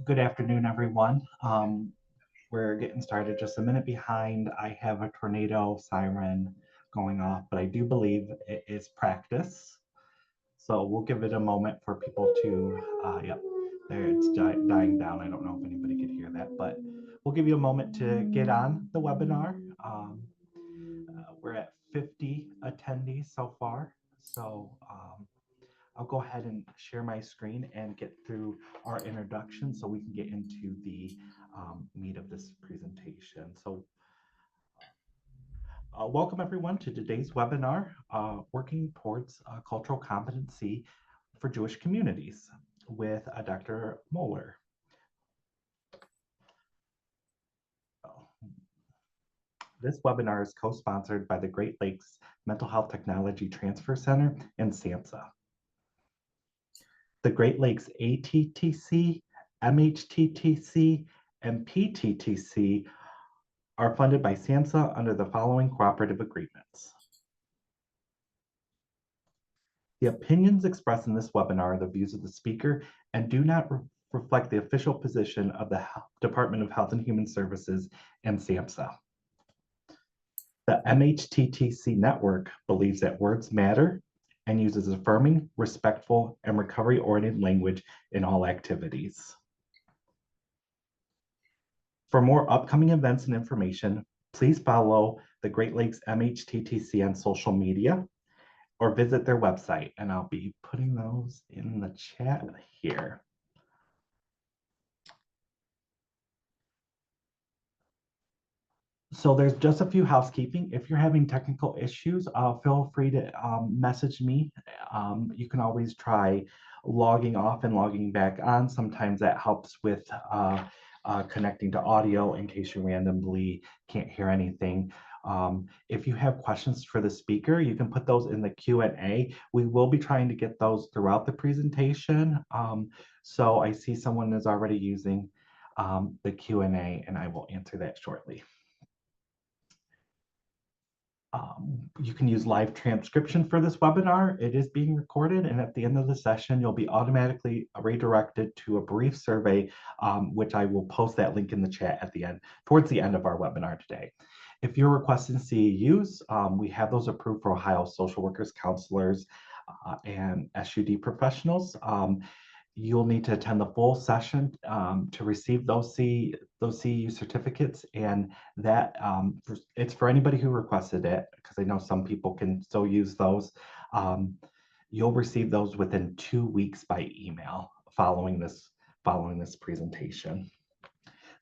Good afternoon, everyone. We're getting started just a minute behind. I have a tornado siren going off, but I do believe it is practice. So we'll give it a moment for people to, yep, there it's dying down. I don't know if anybody could hear that, but we'll give you a moment to get on the webinar. We're at 50 attendees so far. So I'll go ahead and share my screen and get through our introduction so we can get into the meat of this presentation. So welcome everyone to today's webinar, Working Towards Cultural Competency for Jewish Communities with Dr. Moeller. This webinar is co-sponsored by the Great Lakes Mental Health Technology Transfer Center and SAMHSA. The Great Lakes ATTC, MHTTC, and PTTC are funded by SAMHSA under the following cooperative agreements. The opinions expressed in this webinar are the views of the speaker and do not reflect the official position of the Department of Health and Human Services and SAMHSA. The MHTTC network believes that words matter and uses affirming, respectful, and recovery-oriented language in all activities. For more upcoming events and information, please follow the Great Lakes MHTTC on social media or visit their website, and I'll be putting those in the chat here. So there's just a few housekeeping. If you're having technical issues, feel free to message me. You can always try logging off and logging back on. Sometimes that helps with connecting to audio in case you randomly can't hear anything. If you have questions for the speaker, you can put those in the Q&A. We will be trying to get those throughout the presentation. So I see someone is already using the Q&A, and I will answer that shortly. You can use live transcription for this webinar. It is being recorded, and at the end of the session, you'll be automatically redirected to a brief survey, which I will post that link in the chat at the end, towards the end of our webinar today. If you're requesting CEUs, we have those approved for Ohio social workers, counselors, and SUD professionals. You'll need to attend the full session to receive those CEU certificates, and that it's for anybody who requested it, because I know some people can still use those. You'll receive those within 2 weeks by email following this presentation.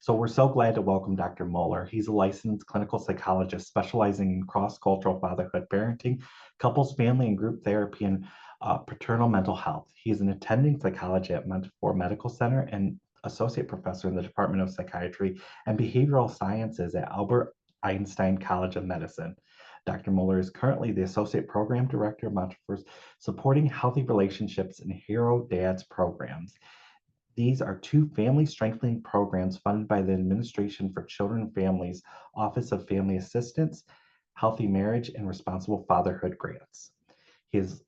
So we're so glad to welcome Dr. Moeller. He's a licensed clinical psychologist specializing in cross-cultural fatherhood parenting, couples, family, and group therapy, and paternal mental health. He is an attending psychologist at Montefiore Medical Center and associate professor in the Department of Psychiatry and Behavioral Sciences at Albert Einstein College of Medicine. Dr. Moeller is currently the associate program director of Montefiore's Supporting Healthy Relationships and Hero Dads programs. These are two family strengthening programs funded by the Administration for Children and Families Office of Family Assistance, Healthy Marriage, and Responsible Fatherhood grants. He is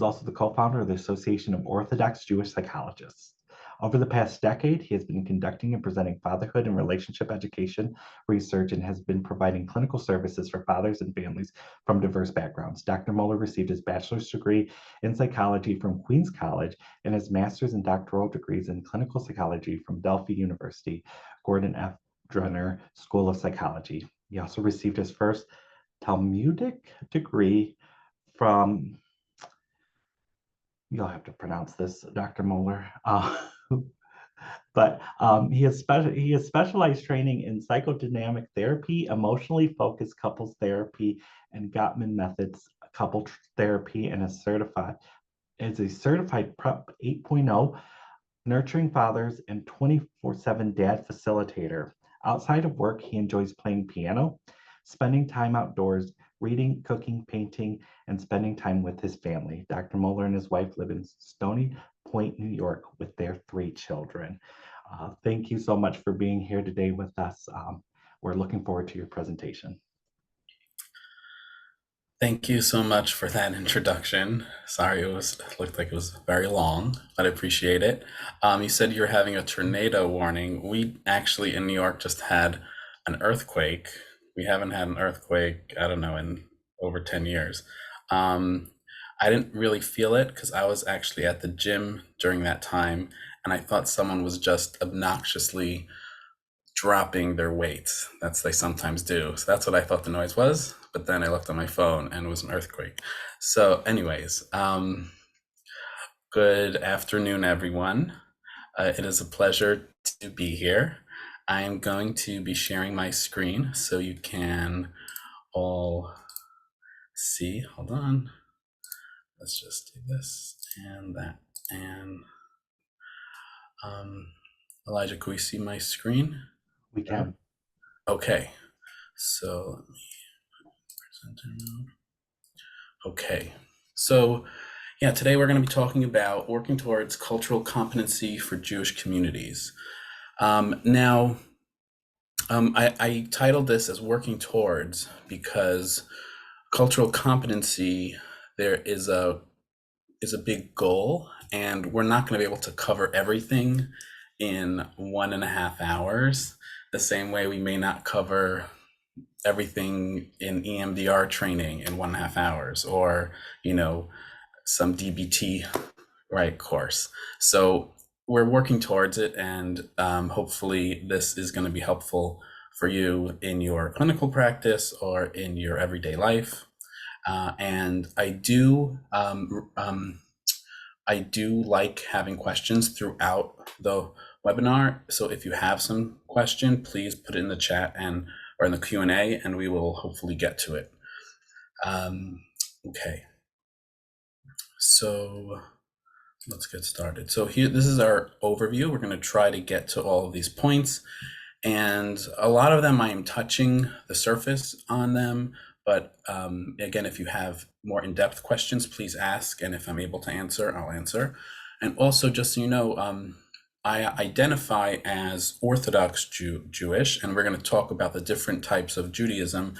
also the co-founder of the Association of Orthodox Jewish Psychologists. Over the past decade, he has been conducting and presenting fatherhood and relationship education research and has been providing clinical services for fathers and families from diverse backgrounds. Dr. Moeller received his bachelor's degree in psychology from Queens College and his master's and doctoral degrees in clinical psychology from Delphi University, Gordon F. Drenner School of Psychology. He also received his first Talmudic degree from, you'll have to pronounce this, Dr. Moeller. But he has specialized training in psychodynamic therapy, emotionally focused couples therapy, and Gottman methods couple therapy, and is a certified Prep 8.0 nurturing fathers and 24/7 dad facilitator. Outside of work, he enjoys playing piano, spending time outdoors, reading, cooking, painting, and spending time with his family. Dr. Moeller and his wife live in Stony Point, New York, with their 3 children. Thank you so much for being here today with us. We're looking forward to your presentation. Thank you so much for that introduction. Sorry, looked like it was very long, but I appreciate it. You said you're having a tornado warning. We actually in New York just had an earthquake. We haven't had an earthquake, I don't know, in over 10 years. Um, I didn't really feel it because I was actually at the gym during that time, and I thought someone was just obnoxiously dropping their weights. That's they sometimes do. So that's what I thought the noise was. But then I looked on my phone and it was an earthquake. So, anyways, good afternoon, everyone. It is a pleasure to be here. I am going to be sharing my screen so you can all see. Hold on. Let's just do this and that. And um, Elijah, can we see my screen? We can. Okay. So let me present it now. Okay, so yeah, today we're going to be talking about working towards cultural competency for Jewish communities. Now, I titled this as working towards because cultural competency there is a big goal, and we're not going to be able to cover everything in 1.5 hours. The same way we may not cover everything in EMDR training in 1.5 hours, or some DBT right course. So we're working towards it, and hopefully this is going to be helpful for you in your clinical practice or in your everyday life. And I do like having questions throughout the webinar. So if you have some question, please put it in the chat and or in the Q&A, and we will hopefully get to it. Okay, so let's get started. So here, this is our overview. We're going to try to get to all of these points, and a lot of them I am touching the surface on them. But again, if you have more in-depth questions, please ask, and if I'm able to answer, I'll answer. And also, just so you know, I identify as Orthodox Jewish, and we're going to talk about the different types of Judaism.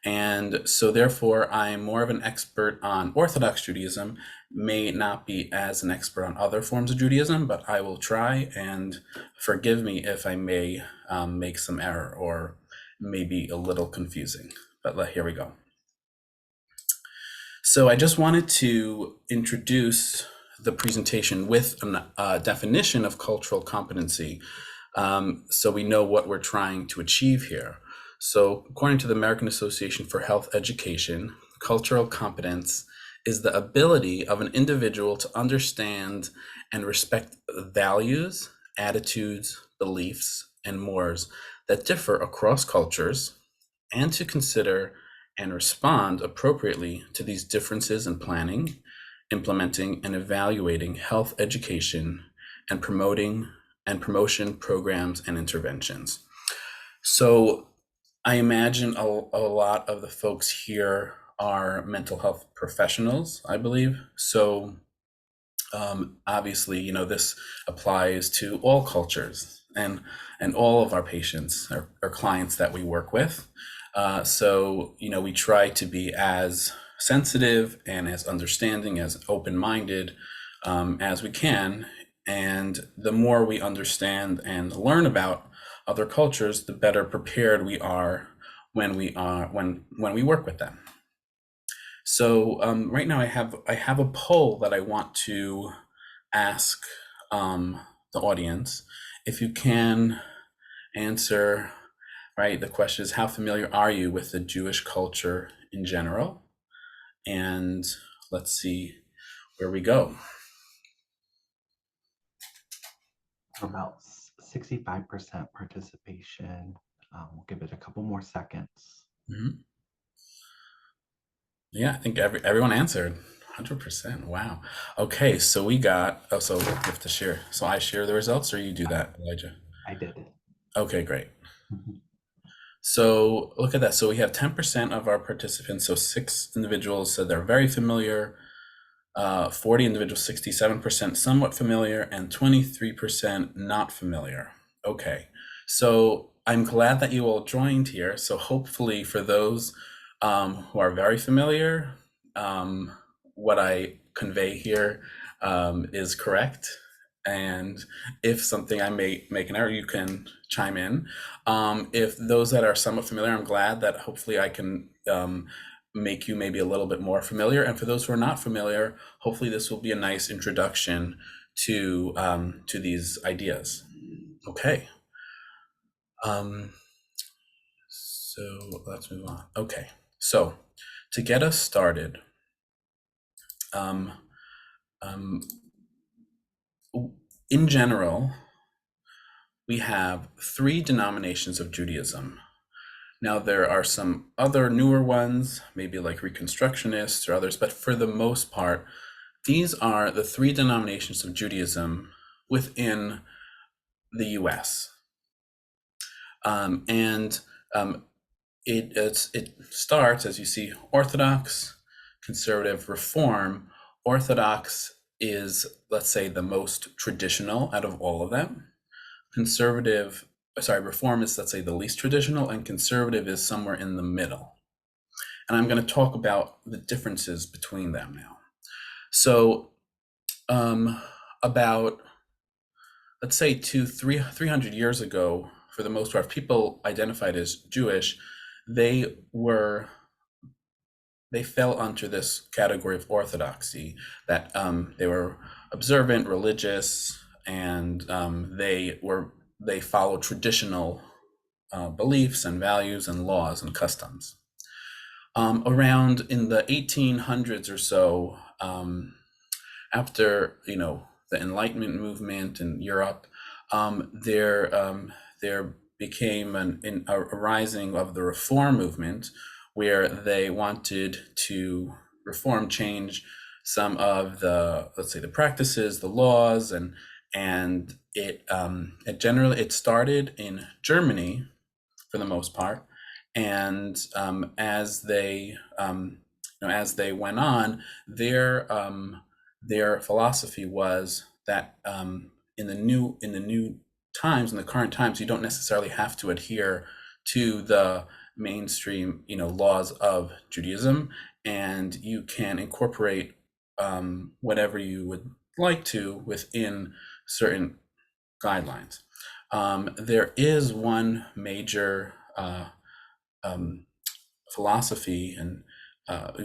And so therefore, I'm more of an expert on Orthodox Judaism, may not be as an expert on other forms of Judaism, but I will try, and forgive me if I may make some error or maybe a little confusing. But here we go. So I just wanted to introduce the presentation with a definition of cultural competency, so we know what we're trying to achieve here. So according to the American Association for Health Education, cultural competence is the ability of an individual to understand and respect values, attitudes, beliefs, and mores that differ across cultures, and to consider and respond appropriately to these differences in planning, implementing, and evaluating health education and promotion programs and interventions. So I imagine a lot of the folks here are mental health professionals, I believe. So obviously, this applies to all cultures and all of our patients or clients that we work with. So we try to be as sensitive and as understanding, as open-minded as we can. And the more we understand and learn about other cultures, the better prepared we are when we work with them. So right now I have a poll that I want to ask the audience. If you can answer, right, the question is, how familiar are you with the Jewish culture in general? And let's see where we go. About 65% participation. We'll give it a couple more seconds. Mm-hmm. Yeah, I think everyone answered. 100%. Wow. Okay, so we got, so you have to share. So I share the results, or you do that, Elijah? I did it. Okay, great. So look at that. So we have 10% of our participants, so 6 individuals said they're very familiar, 40 individuals, 67% somewhat familiar, and 23% not familiar. Okay, so I'm glad that you all joined here. So hopefully for those who are very familiar, what I convey here is correct. And if something I may make an error, you can chime in. If those that are somewhat familiar, I'm glad that hopefully I can make you maybe a little bit more familiar. And for those who are not familiar, hopefully this will be a nice introduction to these ideas. Okay. So let's move on. Okay. So to get us started, in general, we have three denominations of Judaism. Now, there are some other newer ones, maybe like Reconstructionists or others, but for the most part, these are the three denominations of Judaism within the US. It starts, as you see, Orthodox, Conservative, Reform. Orthodox is, let's say, the most traditional out of all of them. Reform is, let's say, the least traditional, and conservative is somewhere in the middle. And I'm going to talk about the differences between them now. So about, let's say, 300 years ago, for the most part, people identified as Jewish, they fell under this category of orthodoxy, that they were observant, religious, and they followed traditional beliefs and values and laws and customs. Around in the 1800s or so, after the Enlightenment movement in Europe, there became a rising of the Reform movement, where they wanted to change some of the, let's say, the practices, the laws, and it started in Germany for the most part, and as they went on, their philosophy was that in the new times, in the current times, you don't necessarily have to adhere to the mainstream laws of Judaism, and you can incorporate whatever you would like to within certain guidelines. There is one major philosophy and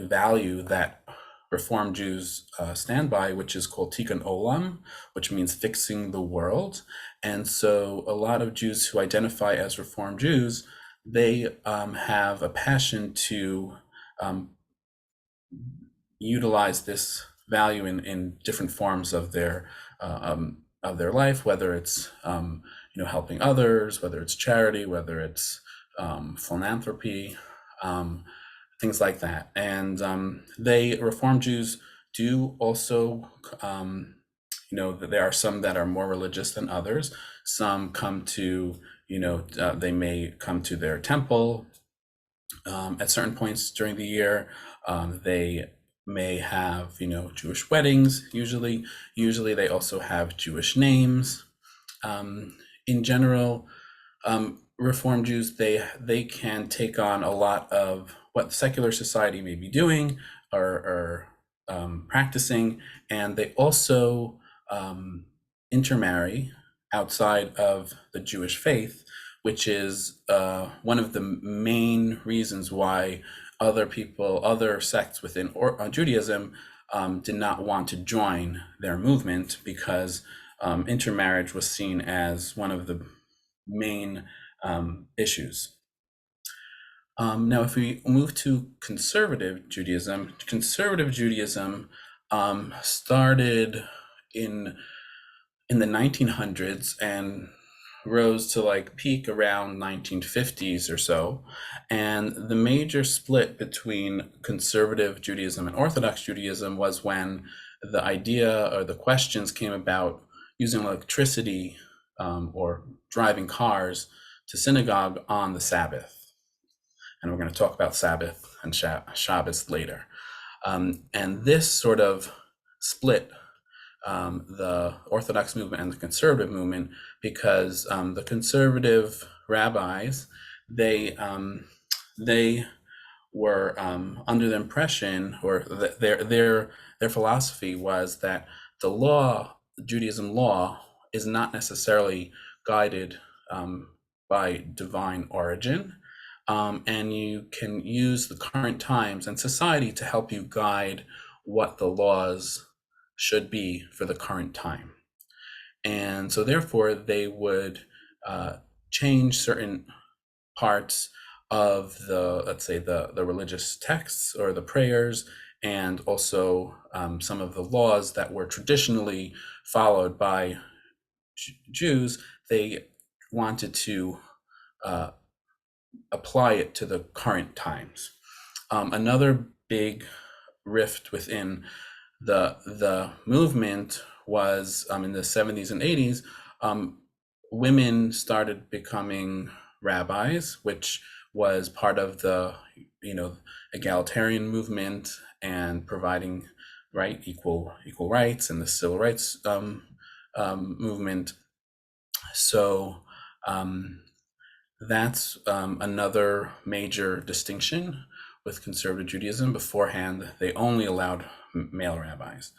value that Reform Jews stand by, which is called Tikkun Olam, which means fixing the world. And so a lot of Jews who identify as Reform Jews, they have a passion to utilize this value in different forms of their life, whether it's helping others, whether it's charity, whether it's philanthropy, things like that. And Reform Jews do also, that there are some that are more religious than others. Some come to, they may come to their temple at certain points during the year. They may have, Jewish weddings. Usually they also have Jewish names. In general, Reform Jews, they can take on a lot of what secular society may be doing or practicing, and they also intermarry outside of the Jewish faith, which is one of the main reasons why other sects within Judaism did not want to join their movement, because intermarriage was seen as one of the main issues. Now, if we move to conservative Judaism started in the 1900s and rose to peak around 1950s or so. And the major split between conservative Judaism and Orthodox Judaism was when the idea or the questions came about using electricity or driving cars to synagogue on the Sabbath. And we're going to talk about Sabbath and Shabbos later. And this sort of split the Orthodox movement and the conservative movement, because the conservative rabbis, they were under the impression, or their philosophy was that the law, Judaism law, is not necessarily guided by divine origin, and you can use the current times and society to help you guide what the laws should be for the current time. And so therefore they would change certain parts of the, let's say, the religious texts or the prayers, and also some of the laws that were traditionally followed by Jews. They wanted to apply it to the current times. Another big rift within the movement was in the 70s and 80s. Women started becoming rabbis, which was part of the egalitarian movement and providing equal rights and the civil rights movement. So that's another major distinction with conservative Judaism. Beforehand, they only allowed male rabbis.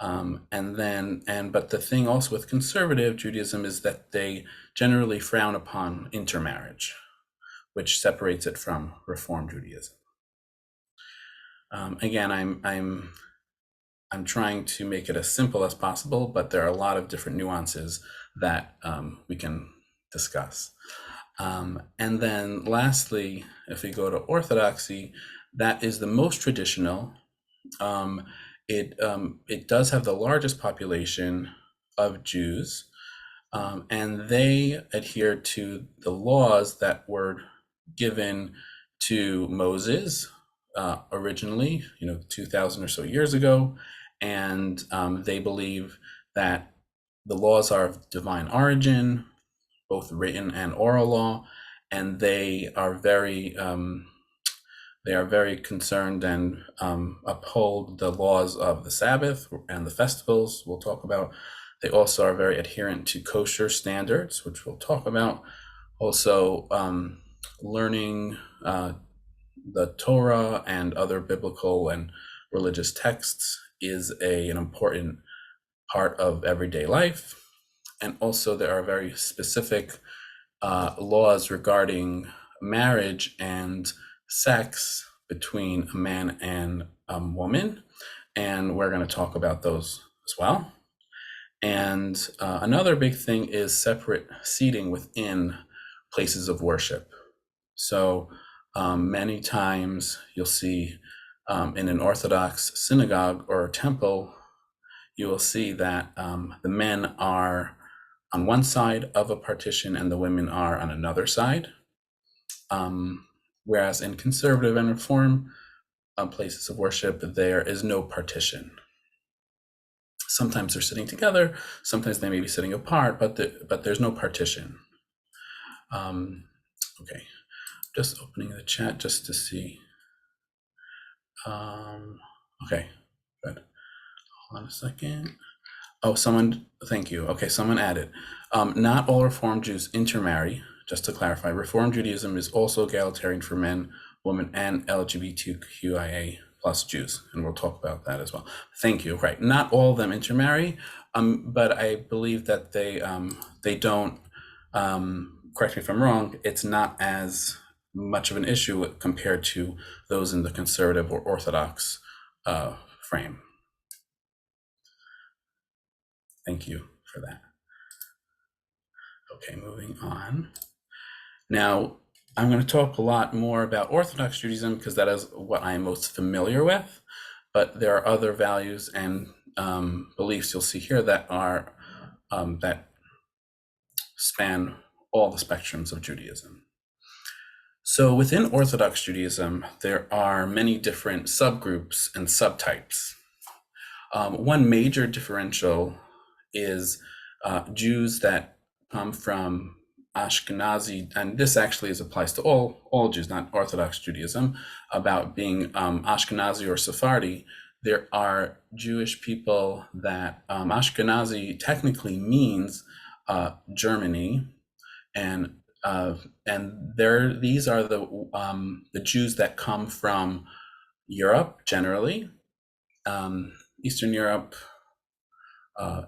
But the thing also with conservative Judaism is that they generally frown upon intermarriage, which separates it from Reform Judaism. Again, I'm trying to make it as simple as possible, but there are a lot of different nuances that we can discuss. And then lastly, if we go to Orthodoxy, that is the most traditional. It does have the largest population of Jews, and they adhere to the laws that were given to Moses originally, 2,000 or so years ago, and they believe that the laws are of divine origin, both written and oral law, and they are very concerned and uphold the laws of the Sabbath and the festivals we'll talk about. They also are very adherent to kosher standards, which we'll talk about. Also, learning the Torah and other biblical and religious texts is an important part of everyday life. And also there are very specific laws regarding marriage and sex between a man and a woman, and we're going to talk about those as well. And another big thing is separate seating within places of worship. So many times you'll see in an Orthodox synagogue or temple, you will see that the men are on one side of a partition and the women are on another side. Whereas in conservative and reform places of worship, there is no partition. Sometimes they're sitting together, sometimes they may be sitting apart, but there's no partition. Okay, just opening the chat just to see. Okay, good. Hold on a second. Oh, thank you. Okay, someone added. Not all Reform Jews intermarry. Just to clarify, Reform Judaism is also egalitarian for men, women, and LGBTQIA plus Jews, and we'll talk about that as well. Thank you. Right, not all of them intermarry, but I believe that they don't. Correct me if I'm wrong. It's not as much of an issue compared to those in the conservative or Orthodox frame. Thank you for that. Okay, moving on. Now, I'm going to talk a lot more about Orthodox Judaism because that is what I'm most familiar with, but there are other values and beliefs you'll see here that are that span all the spectrums of Judaism. So within Orthodox Judaism, there are many different subgroups and subtypes. One major differential is Jews that come from Ashkenazi, and this actually applies to all Jews, not Orthodox Judaism, about being Ashkenazi or Sephardi. There are Jewish people that Ashkenazi technically means Germany, and And these are the Jews that come from Europe generally, Eastern Europe,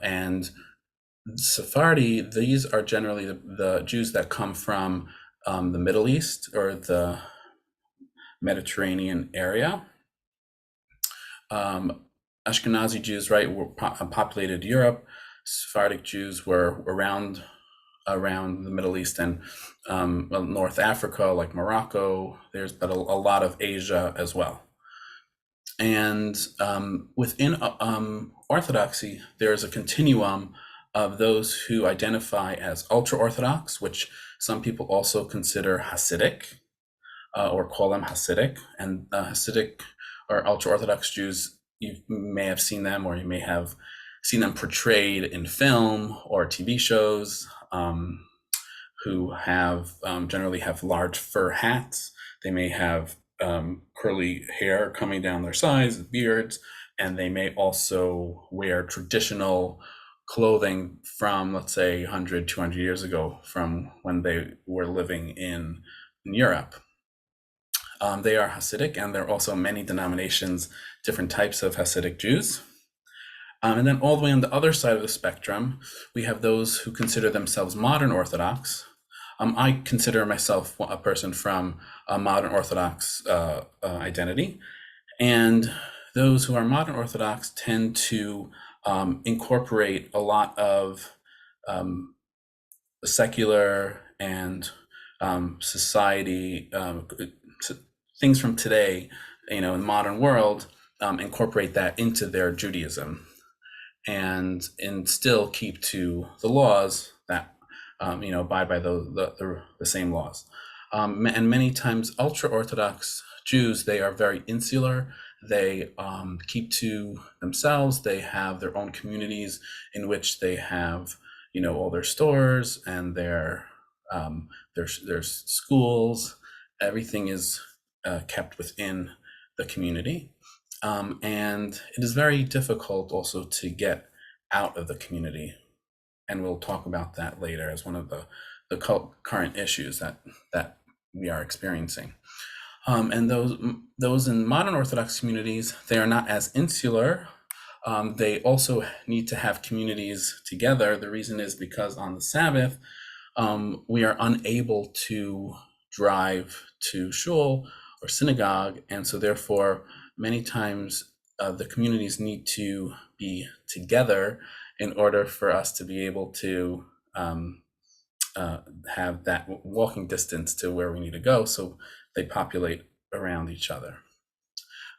and Sephardi. These are generally the Jews that come from the Middle East or the Mediterranean area. Ashkenazi Jews, right, populated Europe. Sephardic Jews were around the Middle East and North Africa, like Morocco. There's but a lot of Asia as well. And within Orthodoxy, there's a continuum of those who identify as ultra-Orthodox, which some people also consider Hasidic, or call them Hasidic. And Hasidic or ultra-Orthodox Jews, you may have seen them, or you may have seen them portrayed in film or TV shows, who have generally have large fur hats. They may have curly hair coming down their sides, beards, and they may also wear traditional clothing from, let's say, 100, 200 years ago, from when they were living in Europe. They are Hasidic, and there are also many denominations, different types of Hasidic Jews. And then all the way on the other side of the spectrum, we have those who consider themselves modern Orthodox. I consider myself a person from a modern Orthodox identity. And those who are modern Orthodox tend to incorporate a lot of secular and society, things from today, in the modern world, incorporate that into their Judaism, and still keep to the laws that abide by the same laws. And many times ultra-Orthodox Jews, they are very insular. They keep to themselves. They have their own communities in which they have all their stores and their schools. Everything is kept within the community. And it is very difficult also to get out of the community. And we'll talk about that later as one of the current issues that we are experiencing. And those in modern Orthodox communities, they are not as insular. They also need to have communities together. The reason is because on the Sabbath, we are unable to drive to shul or synagogue, and so therefore many times the communities need to be together in order for us to be able to have that walking distance to where we need to go, so they populate around each other.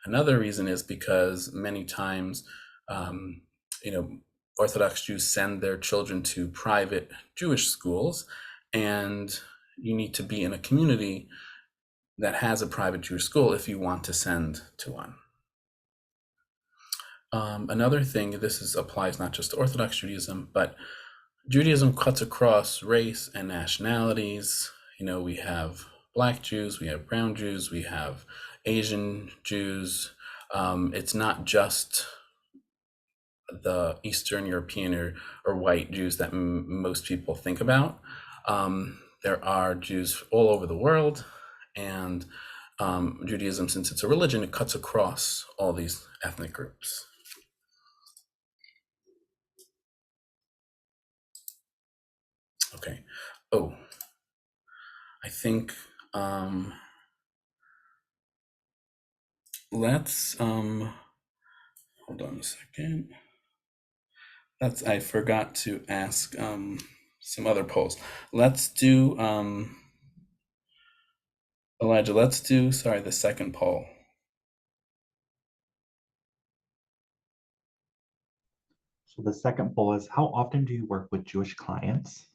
Another reason is because many times Orthodox Jews send their children to private Jewish schools, and you need to be in a community that has a private Jewish school if you want to send to one. Another thing, applies not just to Orthodox Judaism, but Judaism cuts across race and nationalities. We have Black Jews, we have brown Jews, we have Asian Jews. It's not just the Eastern European or white Jews that most people think about. There are Jews all over the world, and Judaism, since it's a religion, it cuts across all these ethnic groups. Okay. Oh, I think let's hold on a second. I forgot to ask some other polls. Let's do Elijah, the second poll. So the second poll is, how often do you work with Jewish clients?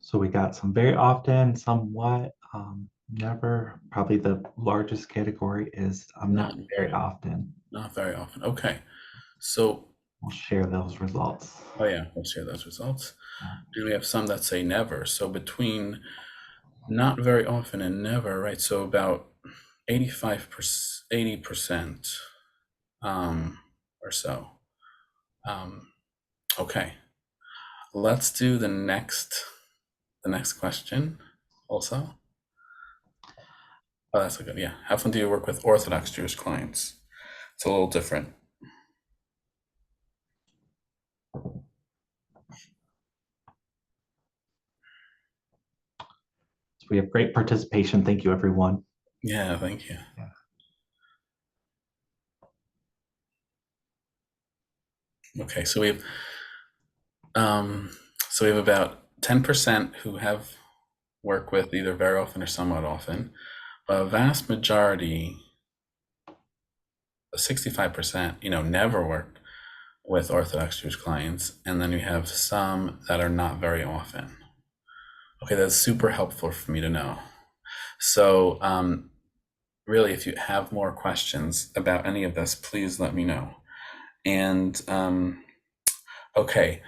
So we got some very often, somewhat, never. Probably the largest category is not very often. Not very often. Okay. So we'll share those results. Oh yeah, we'll share those results. And we have some that say never. So between Not very often and never, right? So about 85%, 80% or so. Okay, let's do the next question also. Oh, that's a good, yeah. How often do you work with Orthodox Jewish clients? It's a little different. So we have great participation. Thank you, everyone. Yeah, thank you. Yeah. Okay, so we have about 10% who have work with either very often or somewhat often. A vast majority, 65%, never work with Orthodox Jewish clients, and then we have some that are not very often. Okay, that's super helpful for me to know. So, really, if you have more questions about any of this, please let me know. And okay,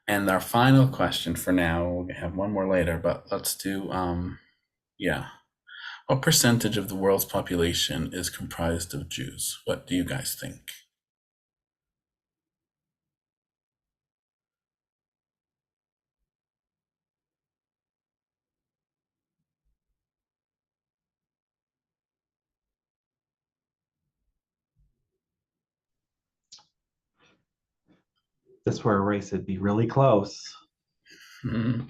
and our final question for now, we'll have one more later, but let's do, yeah. What percentage of the world's population is comprised of Jews? What do you guys think? This were a race, it'd be really close. Well,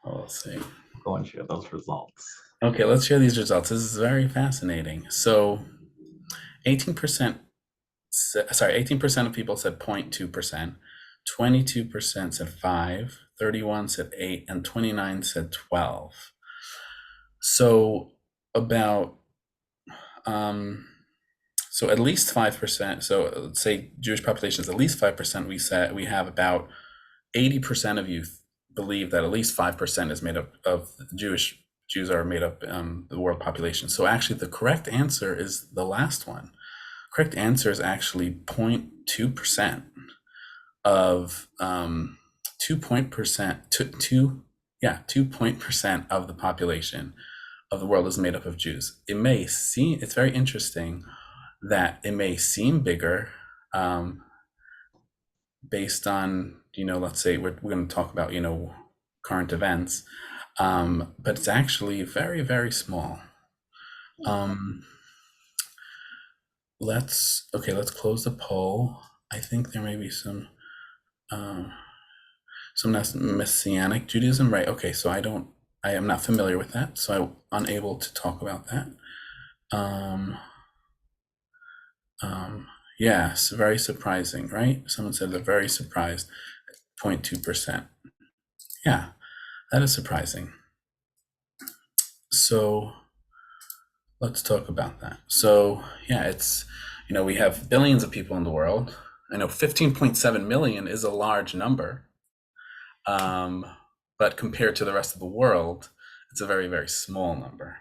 let's see. We'll go and share those results. Okay, let's share these results. This is very fascinating. So 18%, 18% of people said 0.2%, 22% said 5, 31 said 8, and 29 said 12. So about so at least 5%. So let's say Jewish population is at least 5%. We have about 80% of youth believe that at least 5% is made up of Jews are made up the world population. So actually the correct answer is the last one. Correct answer is actually 0.2% of 2% of the population of the world is made up of Jews. It's very interesting that it may seem bigger based on, let's say we're going to talk about, current events, but it's actually very, very small. Let's close the poll. I think there may be some Messianic Judaism, right? Okay, so I am not familiar with that, so I'm unable to talk about that. Yes, very surprising, right? Someone said they're very surprised at 0.2%. Yeah, that is surprising. So let's talk about that. So yeah, it's, we have billions of people in the world. I know 15.7 million is a large number. But compared to the rest of the world, it's a very, very small number.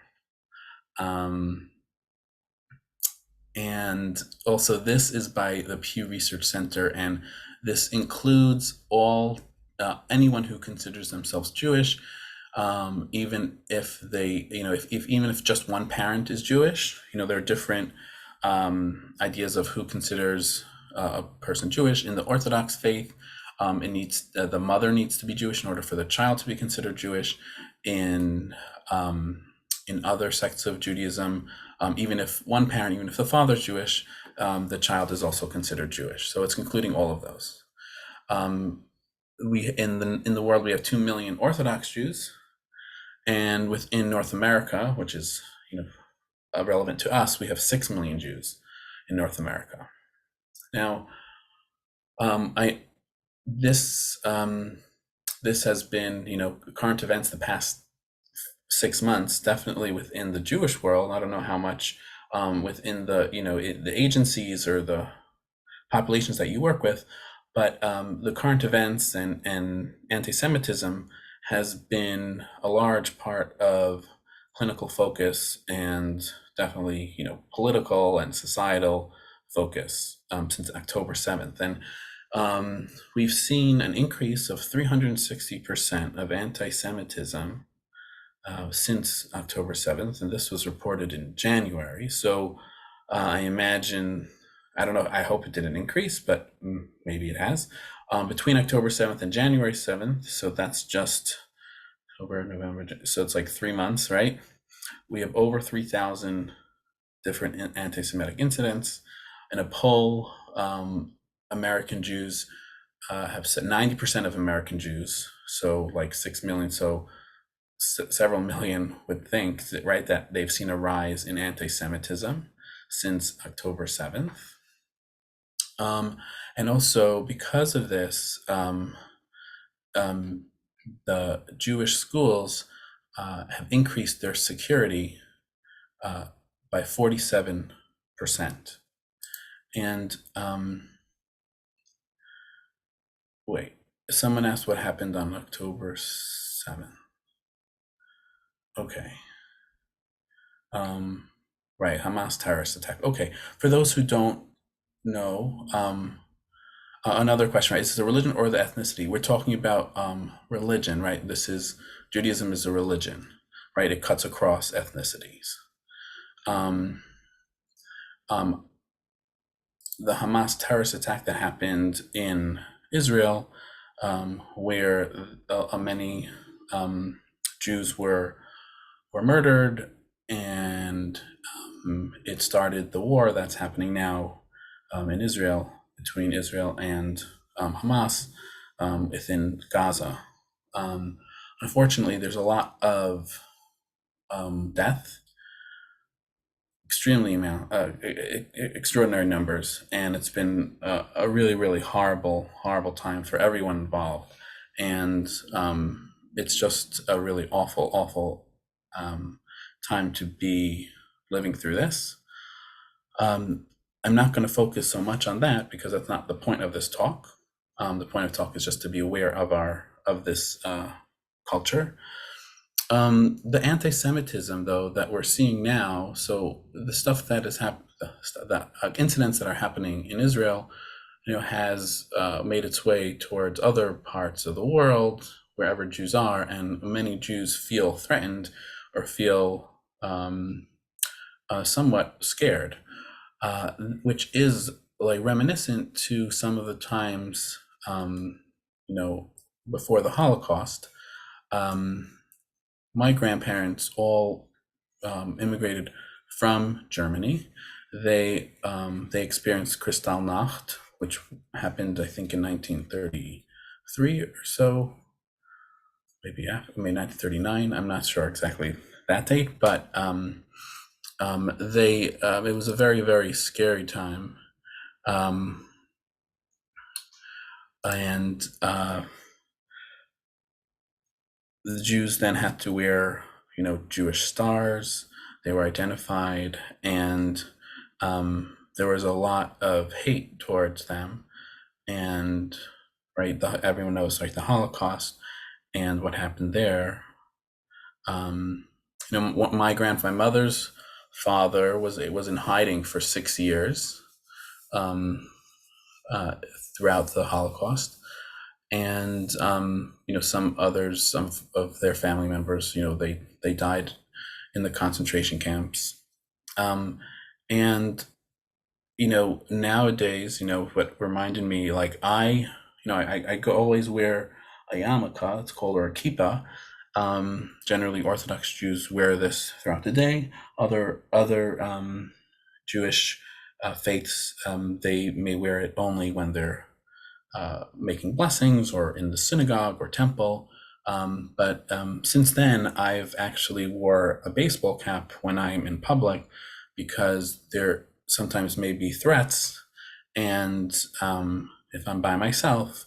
And also this is by the Pew Research Center, and this includes anyone who considers themselves Jewish, even if they, even if just one parent is Jewish. There are different ideas of who considers a person Jewish. In the Orthodox faith, the mother needs to be Jewish in order for the child to be considered Jewish. In other sects of Judaism, even if the father's Jewish, the child is also considered Jewish. So it's including all of those. In the world, we have 2 million Orthodox Jews, and within North America, which is relevant to us, we have 6 million Jews in North America. Now, this has been current events the past 6 months, definitely within the Jewish world. I don't know how much within the the agencies or the populations that you work with, but the current events and anti-Semitism has been a large part of clinical focus and definitely political and societal focus since October 7th. And we've seen an increase of 360% of anti-Semitism since October 7th, and this was reported in January. So I imagine, I don't know, I hope it didn't increase, but maybe it has. Between October 7th and January 7th, so that's just October, November, so it's like 3 months, right? We have over 3,000 different anti-Semitic incidents. In a poll, American Jews have said 90% of American Jews, so like 6 million, so several million would think that, right, that they've seen a rise in anti-Semitism since October 7th. And also because of this, the Jewish schools have increased their security by 47%. And wait, someone asked what happened on October 7th. Okay. Right, Hamas terrorist attack. Okay, for those who don't know, another question, right? Is it the religion or the ethnicity? We're talking about religion, right? Judaism is a religion, right? It cuts across ethnicities. The Hamas terrorist attack that happened in Israel, where many Jews were murdered, and it started the war that's happening now in Israel, between Israel and Hamas within Gaza. Unfortunately, there's a lot of death, extraordinary numbers, and it's been a really, really horrible time for everyone involved. And it's just a really awful time to be living through this. I'm not going to focus so much on that because that's not the point of this talk. The point of talk is just to be aware of this culture. The anti-Semitism, though, that we're seeing now, so the stuff that is incidents that are happening in Israel, has made its way towards other parts of the world, wherever Jews are, and many Jews feel threatened or feel somewhat scared, which is like reminiscent to some of the times, before the Holocaust. My grandparents all immigrated from Germany. They experienced Kristallnacht, which happened, I think, in 1933 or so, maybe 1939. I'm not sure exactly that date, but it was a very, very scary time, and the Jews then had to wear, Jewish stars. They were identified, and there was a lot of hate towards them. And right, everyone knows like the Holocaust and what happened there. My mother's father was in hiding for 6 years throughout the Holocaust. And some of their family members, they died in the concentration camps. And nowadays, what reminded me, like I always wear a yarmulke, it's called, or a kippah. Generally, Orthodox Jews wear this throughout the day. Other Jewish faiths, they may wear it only when they're making blessings or in the synagogue or temple. But since then, I've actually wore a baseball cap when I'm in public because there sometimes may be threats. And if I'm by myself,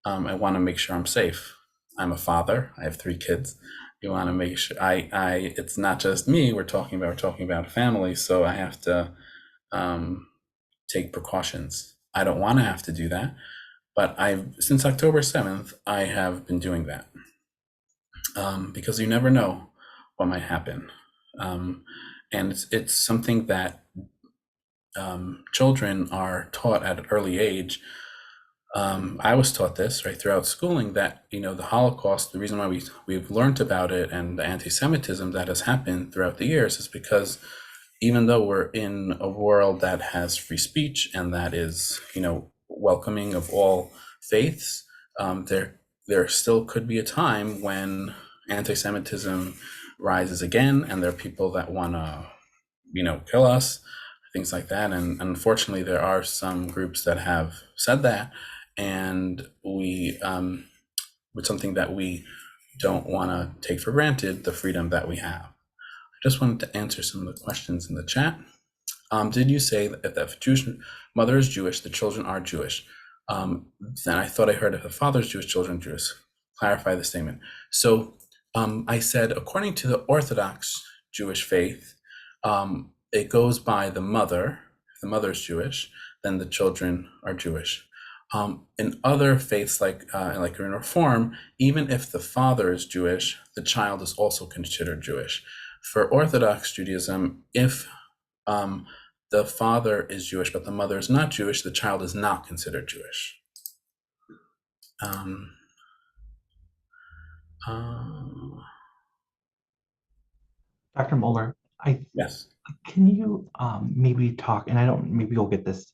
I want to make sure I'm safe. I'm a father. I have 3 kids. You want to make sure it's not just me. We're talking about family. So I have to take precautions. I don't want to have to do that. But since October 7th, I have been doing that because you never know what might happen. And it's something that children are taught at an early age I was taught this right throughout schooling that the Holocaust, the reason why we've learned about it and the anti-Semitism that has happened throughout the years is because even though we're in a world that has free speech and that is welcoming of all faiths, there still could be a time when anti-Semitism rises again, and there are people that want to kill us, things like that. And unfortunately, there are some groups that have said that, and it's something that we don't want to take for granted, the freedom that we have. I just wanted to answer some of the questions in the chat. Did you say that if the Jewish mother is Jewish, the children are Jewish? Then I thought I heard if the father is Jewish, children are Jewish. Clarify the statement. So I said, according to the Orthodox Jewish faith, it goes by the mother. If the mother is Jewish, then the children are Jewish. In other faiths, like in Reform, even if the father is Jewish, the child is also considered Jewish. For Orthodox Judaism, if the father is Jewish but the mother is not Jewish, the child is not considered Jewish. Dr. Moeller, Yes. can you maybe talk, and I don't, maybe you'll get this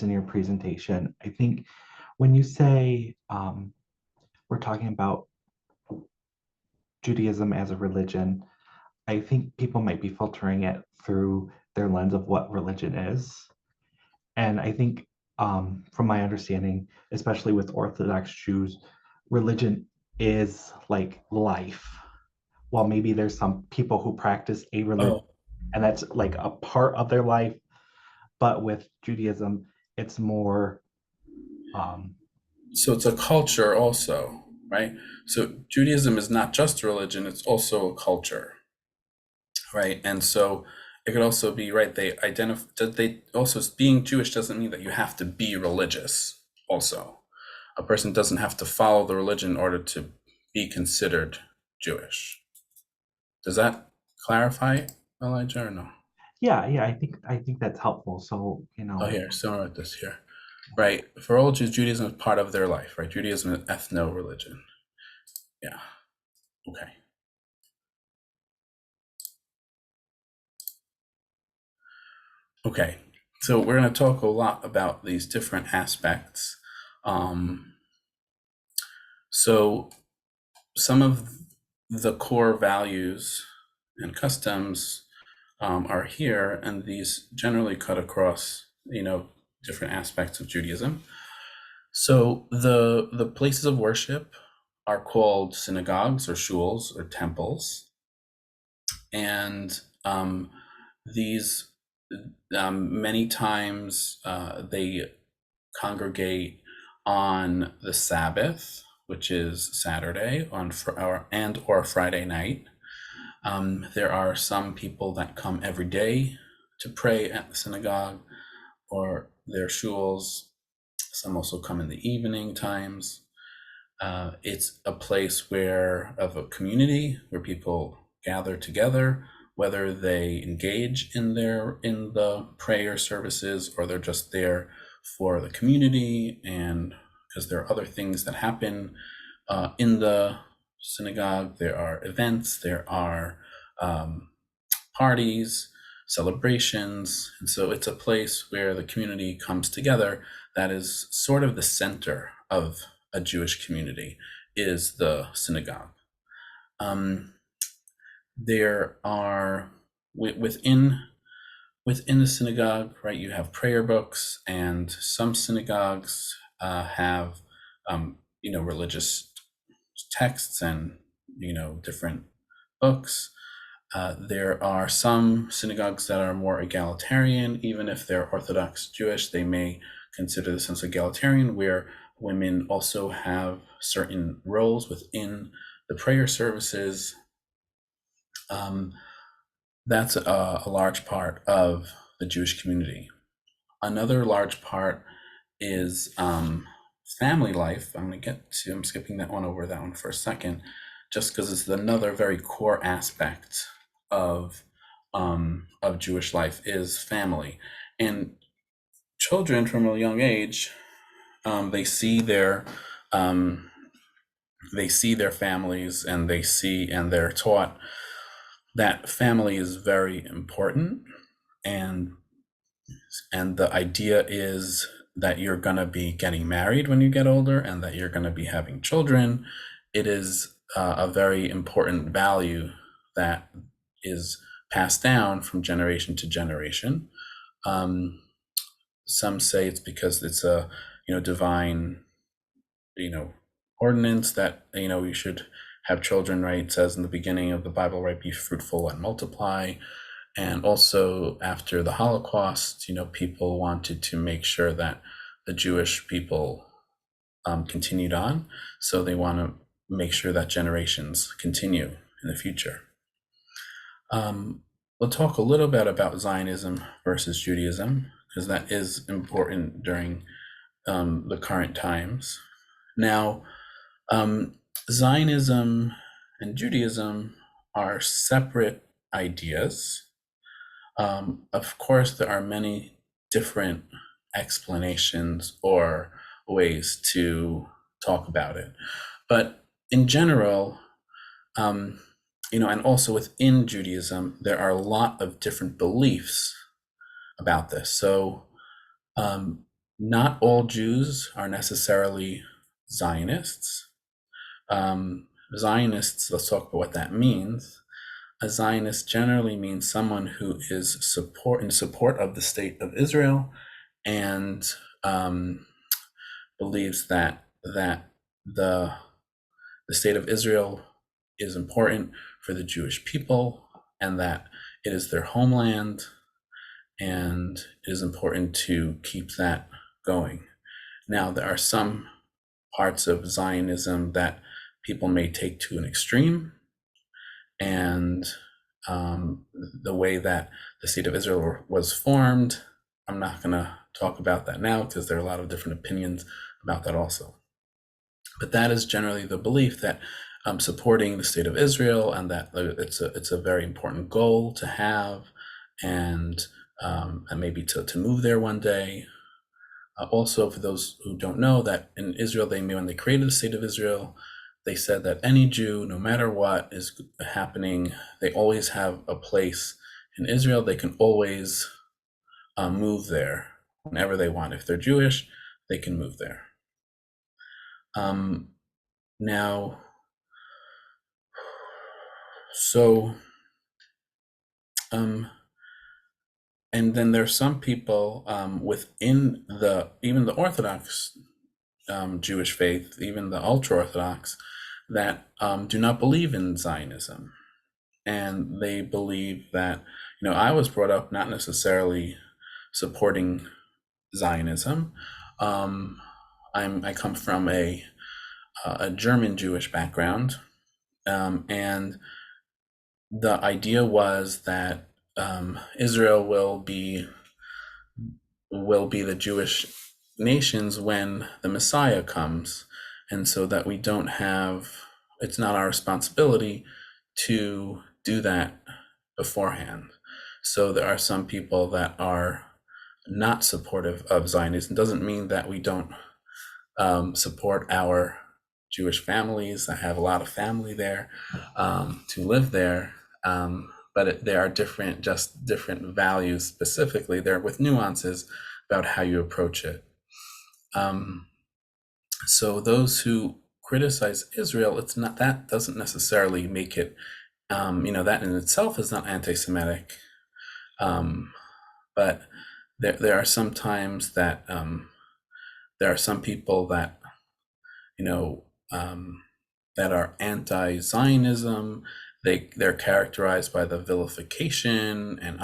in your presentation. I think when you say we're talking about Judaism as a religion, I think people might be filtering it through their lens of what religion is. And I think, from my understanding, especially with Orthodox Jews, religion is like life. While maybe there's some people who practice a religion, Oh, and that's like a part of their life. But with Judaism, it's more. Um, so it's a culture also, right? So Judaism is not just a religion, it's also a culture, right? And so it could also be, right, they also, being Jewish doesn't mean that you have to be religious also. A person doesn't have to follow the religion in order to be considered Jewish. Does that clarify, Elijah, or no? yeah, I think that's helpful. So Oh, here, so I wrote this here. Right. For all Jews, Judaism is part of their life, right? Judaism is ethno religion. Yeah. Okay. Okay. So we're going to talk a lot about these different aspects. So some of the core values and customs are here, and these generally cut across, different aspects of Judaism. So the places of worship are called synagogues or shuls or temples, and these many times they congregate on the Sabbath, which is Saturday, or Friday night. There are some people that come every day to pray at the synagogue or their shuls. Some also come in the evening times. It's a place of a community where people gather together, whether they engage in the prayer services or they're just there for the community, and because there are other things that happen in the synagogue. There are events, there are parties, celebrations, and so it's a place where the community comes together. That is sort of the center of a Jewish community, is the synagogue. There are within the synagogue, right? You have prayer books, and some synagogues have religious texts and different books. There are some synagogues that are more egalitarian. Even if they're Orthodox Jewish, they may consider this as egalitarian, where women also have certain roles within the prayer services. That's a large part of the Jewish community. Another large part is family life. I'm skipping that one for a second, just because it's another very core aspect of Jewish life is family. And children from a young age They see their families, and they're taught that family is very important, and the idea is that you're going to be getting married when you get older, and that you're going to be having children. It is a very important value that is passed down from generation to generation. Some say it's because it's a divine ordinance that you should have children, right? It says in the beginning of the Bible, right, be fruitful and multiply. And also after the Holocaust, people wanted to make sure that the Jewish people continued on. So they want to make sure that generations continue in the future. We'll talk a little bit about Zionism versus Judaism, because that is important during the current times. Now, Zionism and Judaism are separate ideas. Of course, there are many different explanations or ways to talk about it. But in general, and also within Judaism, there are a lot of different beliefs about this. So not all Jews are necessarily Zionists. Zionists, let's talk about what that means. A Zionist generally means someone who is in support of the state of Israel, and believes that the state of Israel is important for the Jewish people, and that it is their homeland, and it is important to keep that going. Now, there are some parts of Zionism that people may take to an extreme, and the way that the state of Israel was formed, I'm not going to talk about that now, because there are a lot of different opinions about that also. But that is generally the belief, that supporting the state of Israel, and that it's a very important goal to have, and maybe to move there one day. Also, for those who don't know, that in Israel, when they created the state of Israel, they said that any Jew, no matter what is happening, they always have a place in Israel. They can always move there whenever they want. If they're Jewish, they can move there. Now, so, and then there's some people within even the Orthodox Jewish faith, even the ultra-Orthodox, that do not believe in Zionism. And they believe that, I was brought up not necessarily supporting Zionism. I come from a German Jewish background, and the idea was that Israel will be the Jewish nations when the Messiah comes, and so that it's not our responsibility to do that beforehand. So there are some people that are not supportive of Zionism. Doesn't mean that we don't support our Jewish families. I have a lot of family there to live there, but there are different values specifically there, with nuances about how you approach it. So those who criticize Israel, that doesn't necessarily make it, that in itself is not anti-Semitic, but there are some times that there are some people that that are anti-Zionism. They're characterized by the vilification and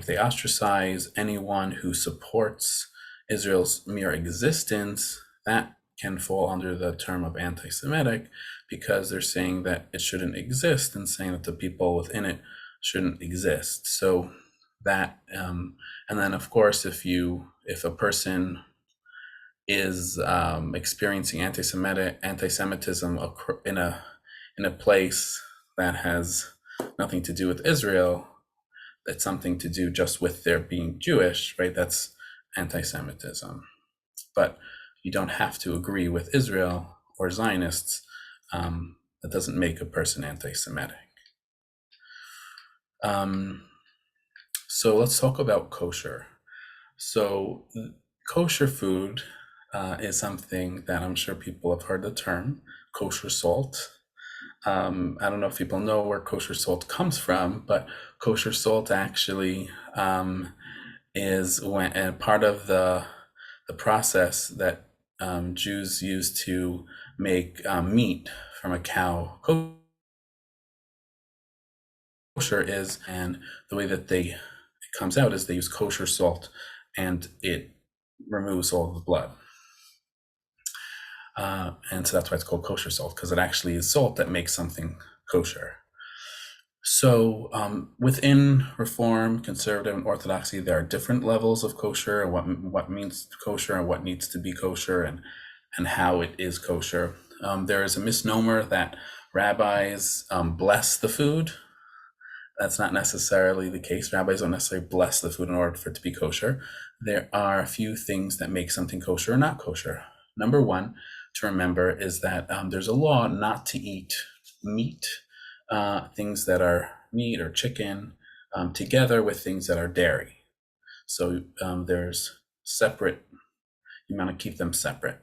they ostracize anyone who supports Israel's mere existence. That can fall under the term of anti-Semitic, because they're saying that it shouldn't exist, and saying that the people within it shouldn't exist. So that, and then of course, if a person is experiencing anti-Semitism in a place that has nothing to do with Israel, that's something to do just with their being Jewish, right? That's anti-Semitism. but you don't have to agree with Israel or Zionists. That doesn't make a person anti-Semitic. So let's talk about kosher. So kosher food is something that I'm sure people have heard the term, kosher salt. I don't know if people know where kosher salt comes from, but kosher salt actually is part of the process that Jews use to make meat from a cow. Kosher is, and the way that it comes out is they use kosher salt, and it removes all of the blood. And so that's why it's called kosher salt, because it actually is salt that makes something kosher. So within Reform, Conservative, and Orthodoxy, there are different levels of kosher, and what means kosher and what needs to be kosher, and how it is kosher. There is a misnomer that rabbis bless the food. That's not necessarily the case. Rabbis don't necessarily bless the food in order for it to be kosher. There are a few things that make something kosher or not kosher. Number one to remember is that there's a law not to eat meat, things that are meat or chicken, together with things that are dairy. So there's separate, you want to keep them separate.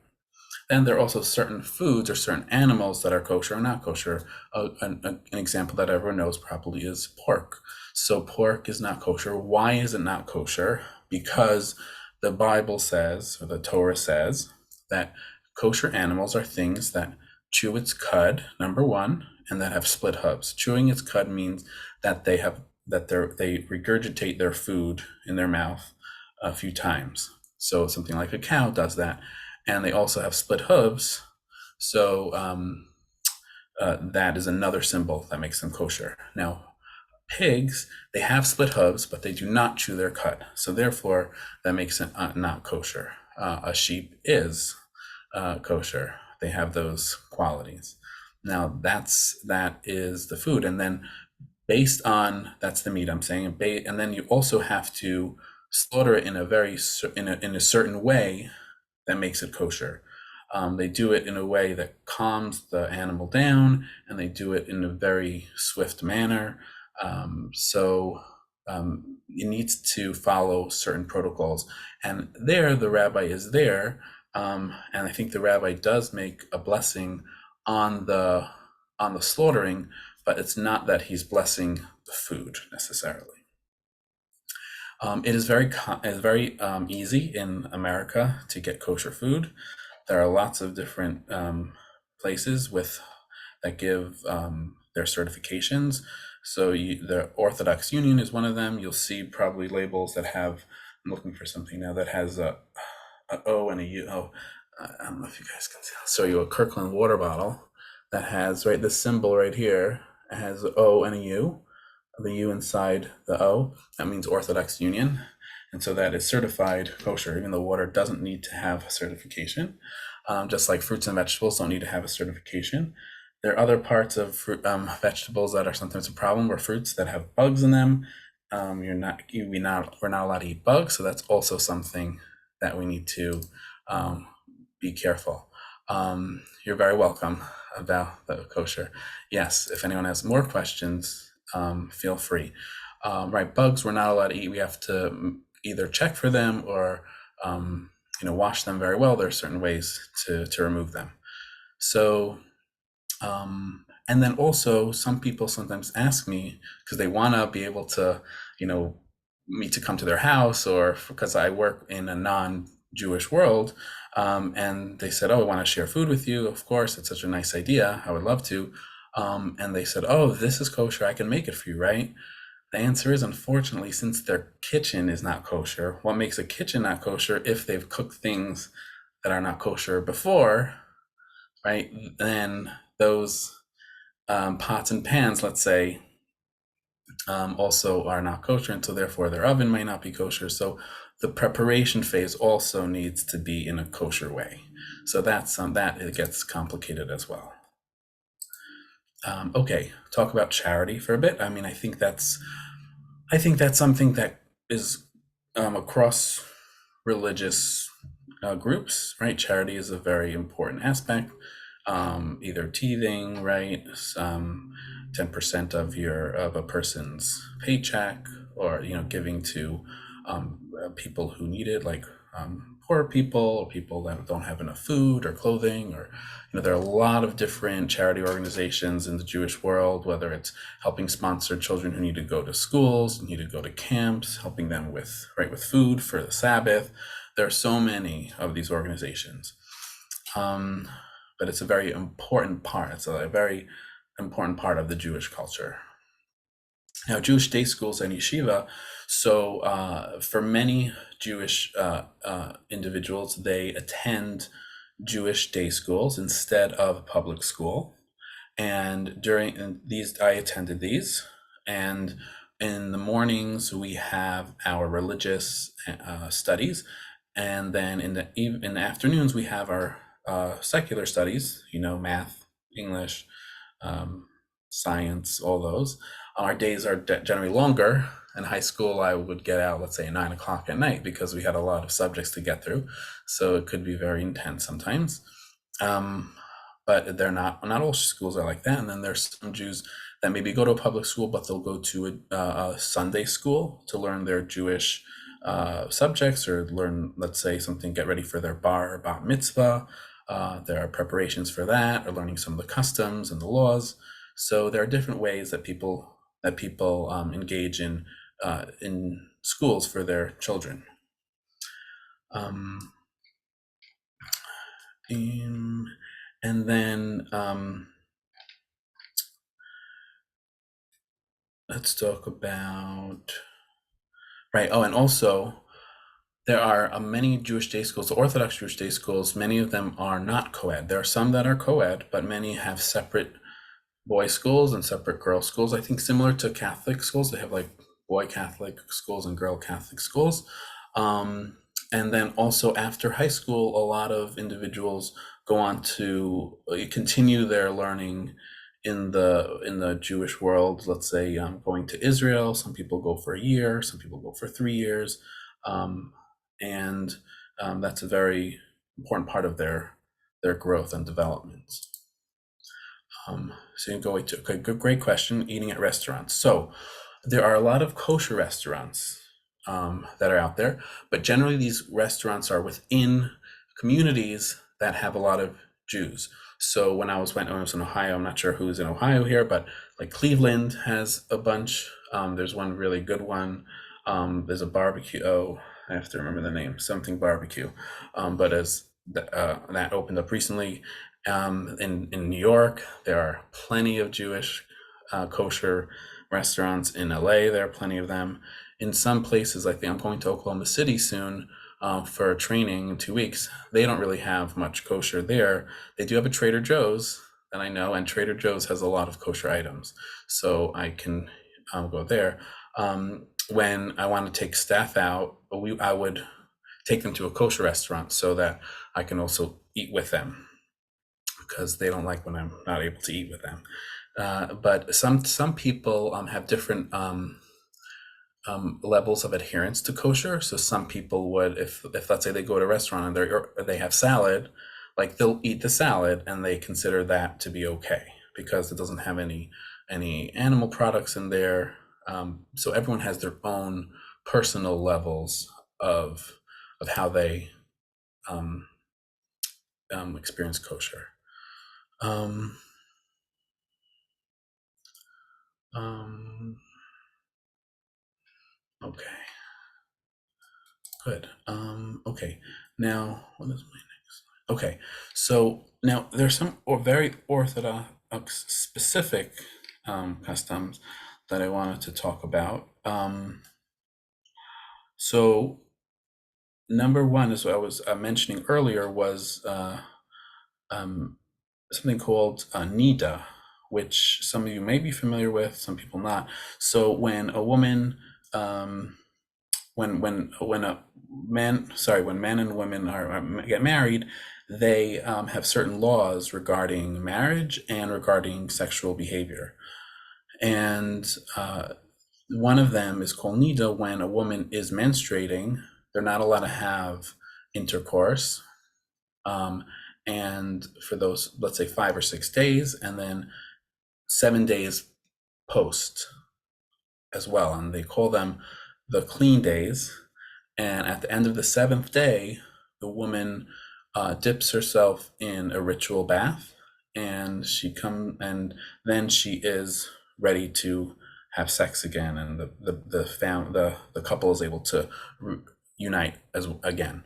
And there are also certain foods or certain animals that are kosher or not kosher. An example that everyone knows probably is pork. So pork is not kosher. Why is it not kosher? Because the Bible says, or the Torah says, that kosher animals are things that chew its cud, number one, and that have split hooves. Chewing its cud means that they regurgitate their food in their mouth a few times. So something like a cow does that. And they also have split hooves, so that is another symbol that makes them kosher. Now, pigs, they have split hooves, but they do not chew their cud, so therefore that makes it not kosher. A sheep is kosher. They have those qualities. Now, that is the food, and then based on, that's the meat I'm saying, and then you also have to slaughter it in a certain way that makes it kosher. They do it in a way that calms the animal down, and they do it in a very swift manner. So it needs to follow certain protocols. And there, the rabbi is there, and I think the rabbi does make a blessing on the slaughtering, but it's not that he's blessing the food necessarily. It is very easy in America to get kosher food. There are lots of different places that give their certifications. So the Orthodox Union is one of them. You'll see probably labels that have, I'm looking for something now that has a O and a U. Oh, I don't know if you guys can see. I'll show you a Kirkland water bottle that has this symbol right here. It has an O and a U. The U inside the O, that means Orthodox Union. And so that is certified kosher, even though water doesn't need to have a certification. Just like fruits and vegetables don't need to have a certification. There are other parts of vegetables that are sometimes a problem, or fruits that have bugs in them. We're not allowed to eat bugs, so that's also something that we need to be careful. You're very welcome about the kosher. Yes, if anyone has more questions, feel free. Right, bugs we're not allowed to eat. We have to either check for them or wash them very well. There are certain ways to remove them. So, and then also some people sometimes ask me, because they want to be able to, me to come to their house, or because I work in a non-Jewish world, and they said, oh, I want to share food with you. Of course, it's such a nice idea. I would love to. And they said, oh, this is kosher, I can make it for you, right? The answer is, unfortunately, since their kitchen is not kosher, what makes a kitchen not kosher? If they've cooked things that are not kosher before, right, then those pots and pans, let's say, also are not kosher, and so therefore their oven might not be kosher. So the preparation phase also needs to be in a kosher way. So that's that it gets complicated as well. Okay, talk about charity for a bit. I mean, I think that's something that is across religious groups, right? Charity is a very important aspect. Either teething, right? 10% of a person's paycheck, or giving to people who need it, like poor people, or people that don't have enough food or clothing, or there are a lot of different charity organizations in the Jewish world, whether it's helping sponsor children who need to go to schools, need to go to camps, helping them with food for the Sabbath. There are so many of these organizations, but it's a very important part. It's a very important part of the Jewish culture. Now, Jewish day schools and yeshiva. So, for many Jewish individuals, they attend Jewish day schools instead of public school. And during these, I attended these. And in the mornings, we have our religious studies, and then in the afternoons, we have our secular studies. Math, English, science, all those. Our days are generally longer. In high school, I would get out, let's say, at 9 o'clock at night, because we had a lot of subjects to get through. So it could be very intense sometimes. But they're not all schools are like that. And then there's some Jews that maybe go to a public school, but they'll go to a Sunday school to learn their Jewish subjects, or learn, let's say, something, get ready for their bar or bat mitzvah. There are preparations for that, or learning some of the customs and the laws. So there are different ways that people engage in schools for their children. And then let's talk about, right. Oh, and also there are many Jewish day schools, the Orthodox Jewish day schools. Many of them are not co-ed. There are some that are co-ed, but many have separate boys schools and separate girl schools. I think similar to Catholic schools, they have like boy Catholic schools and girl Catholic schools. And then also after high school, a lot of individuals go on to continue their learning in the Jewish world. Let's say going to Israel. Some people go for a year, some people go for 3 years. And that's a very important part of their growth and development. So you can go to, okay, great question, eating at restaurants. So there are a lot of kosher restaurants that are out there, but generally these restaurants are within communities that have a lot of Jews. So when I was in Ohio, I'm not sure who's in Ohio here, but like Cleveland has a bunch. There's one really good one. There's a barbecue. Oh, I have to remember the name. Something barbecue. But as that opened up recently, in New York, there are plenty of Jewish kosher restaurants. In LA, there are plenty of them. In some places, like I'm going to Oklahoma City soon for training in 2 weeks. They don't really have much kosher there. They do have a Trader Joe's that I know, and Trader Joe's has a lot of kosher items, so I can go there. When I want to take staff out, I would take them to a kosher restaurant so that I can also eat with them, because they don't like when I'm not able to eat with them. But some people have different levels of adherence to kosher. So some people would, if let's say they go to a restaurant and they have salad, like they'll eat the salad and they consider that to be okay because it doesn't have any animal products in there. So everyone has their own personal levels of how they experience kosher. Okay, good. Okay, now what is my next slide? Okay, so now there's some very orthodox specific customs that I wanted to talk about. So number one, as I was mentioning earlier, was something called Nida, which some of you may be familiar with, some people not. So when a woman, when men and women get married, they have certain laws regarding marriage and regarding sexual behavior. And one of them is called Nida. When a woman is menstruating, they're not allowed to have intercourse, and for those, let's say 5 or 6 days, and then 7 days post as well. And they call them the clean days. And at the end of the 7th day, the woman dips herself in a ritual bath, and and then she is ready to have sex again, and the couple is able to unite as again.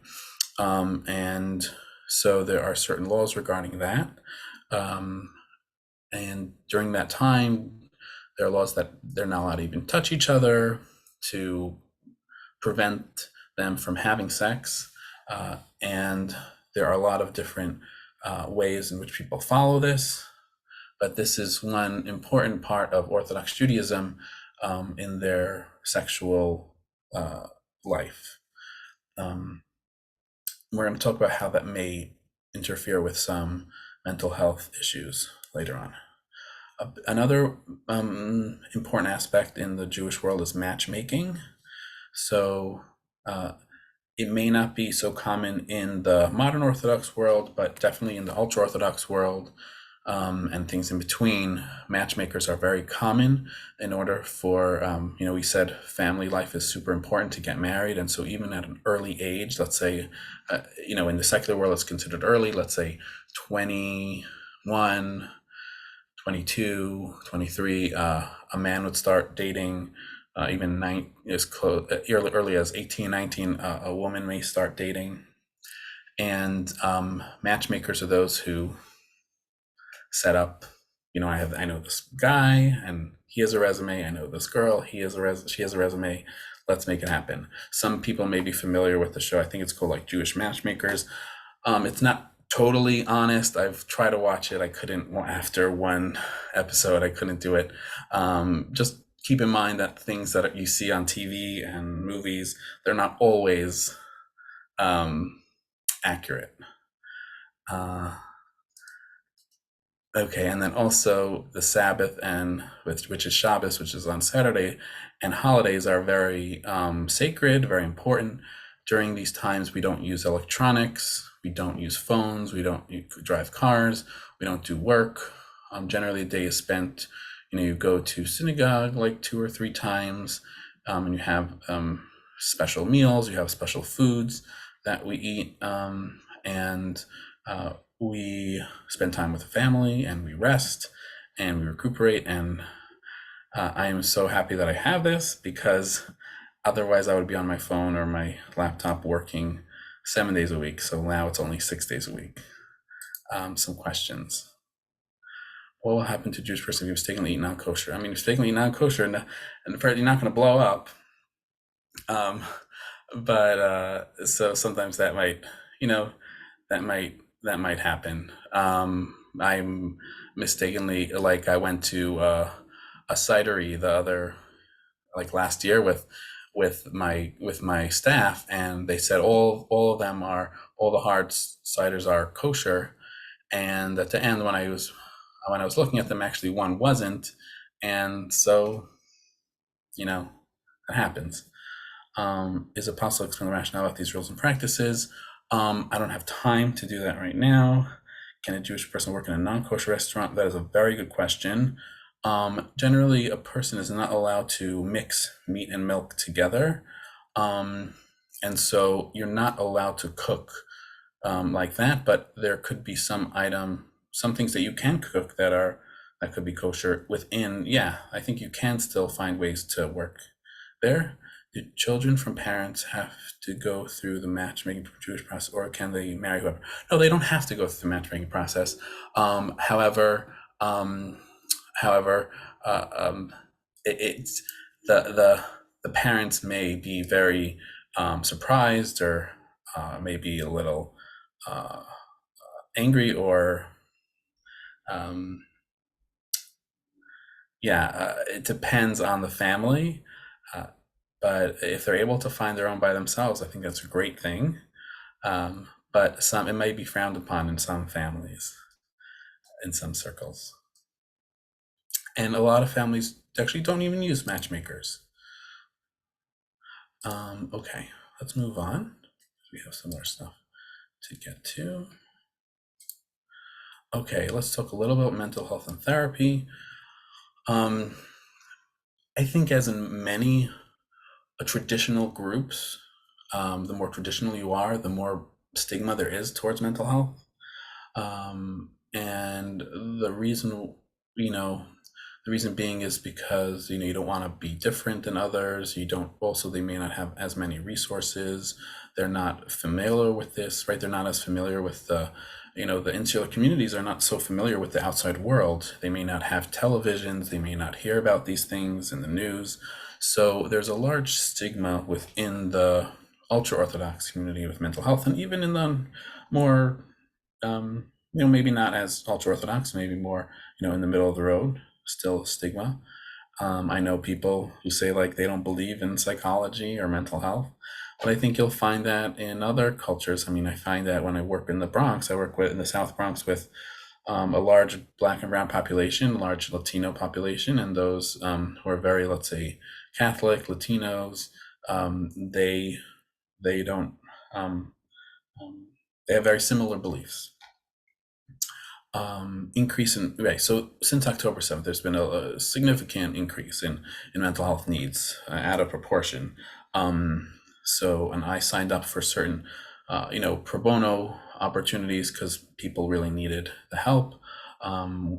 And so there are certain laws regarding that. And during that time, there are laws that they're not allowed to even touch each other to prevent them from having sex. And there are a lot of different ways in which people follow this. But this is one important part of Orthodox Judaism in their sexual life. We're going to talk about how that may interfere with some mental health issues later on. Another important aspect in the Jewish world is matchmaking. So it may not be so common in the modern Orthodox world, but definitely in the ultra-Orthodox world and things in between, matchmakers are very common in order for, we said family life is super important to get married. And so even at an early age, let's say, in the secular world, it's considered early, let's say 21, 22, 23, a man would start dating even early as 18, 19, a woman may start dating. And matchmakers are those who set up, I know this guy and he has a resume. I know this girl, she has a resume. Let's make it happen. Some people may be familiar with the show. I think it's called like Jewish Matchmakers. It's not totally honest. I've tried to watch it. I couldn't, after one episode, I couldn't do it. Just keep in mind that things that you see on TV and movies, they're not always accurate. Okay, and then also the Sabbath which is Shabbos, which is on Saturday, and holidays are very sacred, very important. During these times, we don't use electronics, we don't use phones, we don't drive cars, we don't do work. Generally, the day is spent, you go to synagogue like 2 or 3 times, and you have special meals, you have special foods that we eat, and we spend time with the family, and we rest and we recuperate. And I am so happy that I have this, because otherwise I would be on my phone or my laptop working 7 days a week. So now it's only 6 days a week. Some questions. What will happen to a Jewish person if you mistakenly eat non-kosher? I mean, mistakenly eat non-kosher, and you're not going to blow up. But so sometimes that might, that might happen. I'm mistakenly, like, I went to a cidery last year with my staff, and they said all the hard ciders are kosher. And at the end, when I was looking at them, actually one wasn't. And so, it happens. Is it possible to explain the rationale about these rules and practices? I don't have time to do that right now. Can a Jewish person work in a non-kosher restaurant? That is a very good question. Generally, a person is not allowed to mix meat and milk together. And so you're not allowed to cook like that, but there could be some things that you can cook that could be kosher within. Yeah, I think you can still find ways to work there. Do children from parents have to go through the matchmaking Jewish process, or can they marry whoever? No, they don't have to go through the matchmaking process. However, it's the parents may be very surprised, or maybe a little angry, or it depends on the family. But if they're able to find their own by themselves, I think that's a great thing. But it may be frowned upon in some families, in some circles. And a lot of families actually don't even use matchmakers. Okay, let's move on. We have some more stuff. to get to. Okay, let's talk a little about mental health and therapy. I think as in many traditional groups, the more traditional you are, the more stigma there is towards mental health. And the reason, you know, the reason being is because, you don't want to be different than others. You don't, also, they may not have as many resources. They're not familiar with this, right? They're not as familiar with the insular communities are not so familiar with the outside world. They may not have televisions. They may not hear about these things in the news. So there's a large stigma within the ultra-Orthodox community with mental health, and even in the more, maybe not as ultra-Orthodox, maybe more, in the middle of the road, still stigma. I know people who say like they don't believe in psychology or mental health, but I think you'll find that in other cultures. I mean, I find that when I work in the Bronx, in the South Bronx with a large Black and brown population, a large Latino population, and those who are very, let's say, Catholic, Latinos, they don't, they have very similar beliefs. Increase in, right, so since October 7th, there's been a significant increase in mental health needs, out of proportion. And I signed up for certain pro bono opportunities because people really needed the help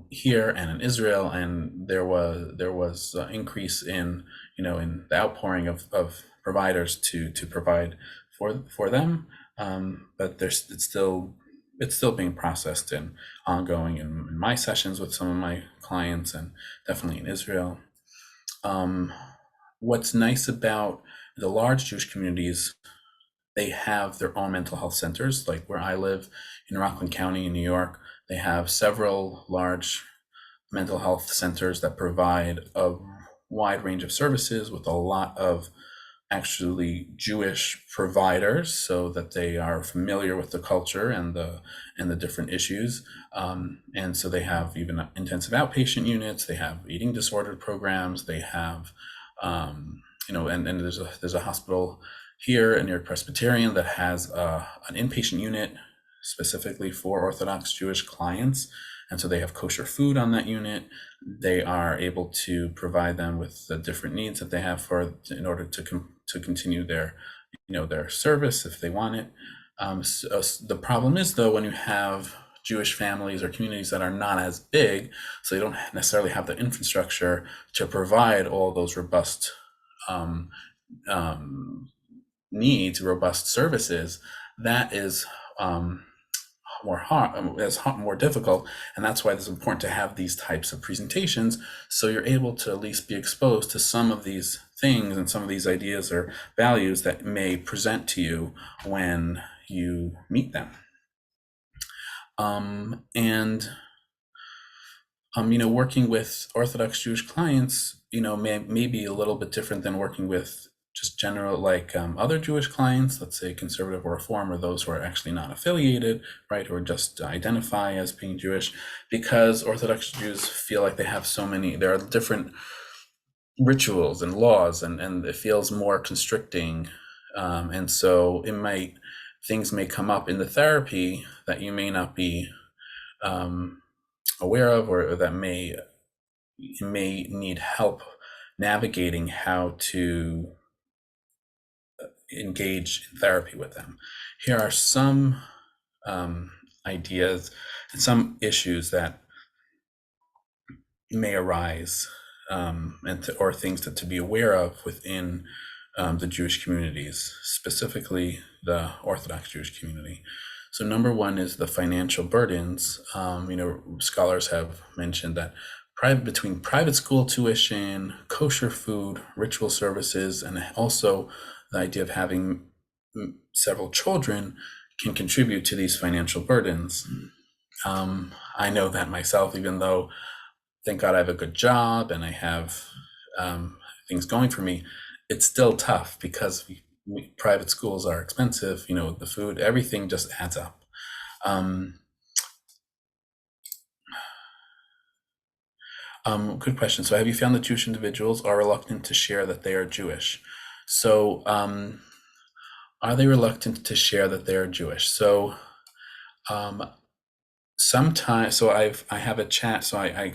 here and in Israel, and there was an increase in in the outpouring of providers to provide for them, but it's still being processed and ongoing in my sessions with some of my clients, and definitely in Israel. What's nice about the large Jewish communities, they have their own mental health centers. Like where I live in Rockland County in New York, they have several large mental health centers that provide a wide range of services with a lot of actually Jewish providers, so that they are familiar with the culture and the different issues. And so they have even intensive outpatient units. They have eating disorder programs. They have, and there's a hospital here in New York Presbyterian that has an inpatient unit specifically for Orthodox Jewish clients. And so they have kosher food on that unit. They are able to provide them with the different needs that they have in order to continue their service if they want it. So the problem is, though, when you have Jewish families or communities that are not as big, so they don't necessarily have the infrastructure to provide all those robust needs, robust services, that is more difficult, and that's why it's important to have these types of presentations, so you're able to at least be exposed to some of these things and some of these ideas or values that may present to you when you meet them. Working with Orthodox Jewish clients, may be a little bit different than working with just general, like other Jewish clients, let's say conservative or reform, or those who are actually not affiliated, right, or just identify as being Jewish, because Orthodox Jews feel like there are different rituals and laws, and it feels more constricting. And so things may come up in the therapy that you may not be aware of, or that you may need help navigating how to engage in therapy with them. Here are some ideas and some issues that may arise, or things to be aware of within the Jewish communities, specifically the Orthodox Jewish community. So number one is the financial burdens. Scholars have mentioned that between private school tuition, kosher food, ritual services, and also the idea of having several children can contribute to these financial burdens. I know that myself, even though, thank God, I have a good job and I have things going for me, it's still tough because private schools are expensive, the food, everything just adds up. Good question. So have you found that Jewish individuals are reluctant to share that they are Jewish? So are they reluctant to share that they are Jewish? So Um, Sometimes, so I have a chat. So I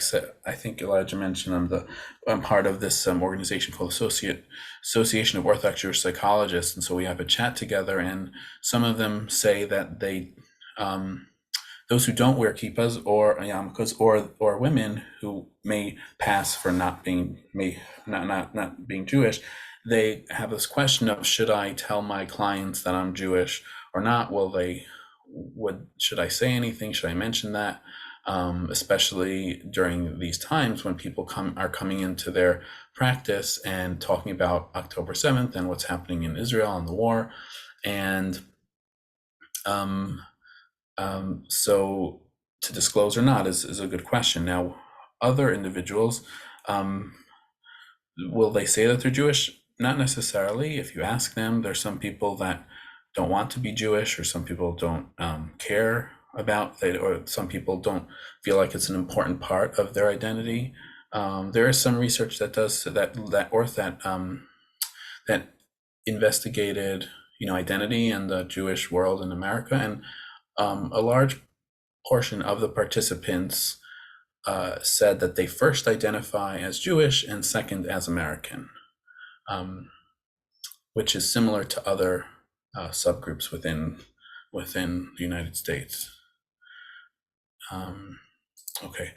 think Elijah mentioned I'm part of this organization called Association of Orthodox Jewish Psychologists, and so we have a chat together. And some of them say that those who don't wear kippahs or yarmulkes or women who may pass for not being not being Jewish, they have this question of, should I tell my clients that I'm Jewish or not? Should I say anything? Should I mention that? Especially during these times when people are coming into their practice and talking about October 7th and what's happening in Israel and the war. And so to disclose or not is a good question. Now, other individuals, will they say that they're Jewish? Not necessarily. If you ask them, there's some people that don't want to be Jewish, or some people don't care about it, or some people don't feel like it's an important part of their identity. There is some research that does that investigated, identity in the Jewish world in America, and a large portion of the participants said that they first identify as Jewish and second as American, which is similar to other subgroups within the United States. Okay.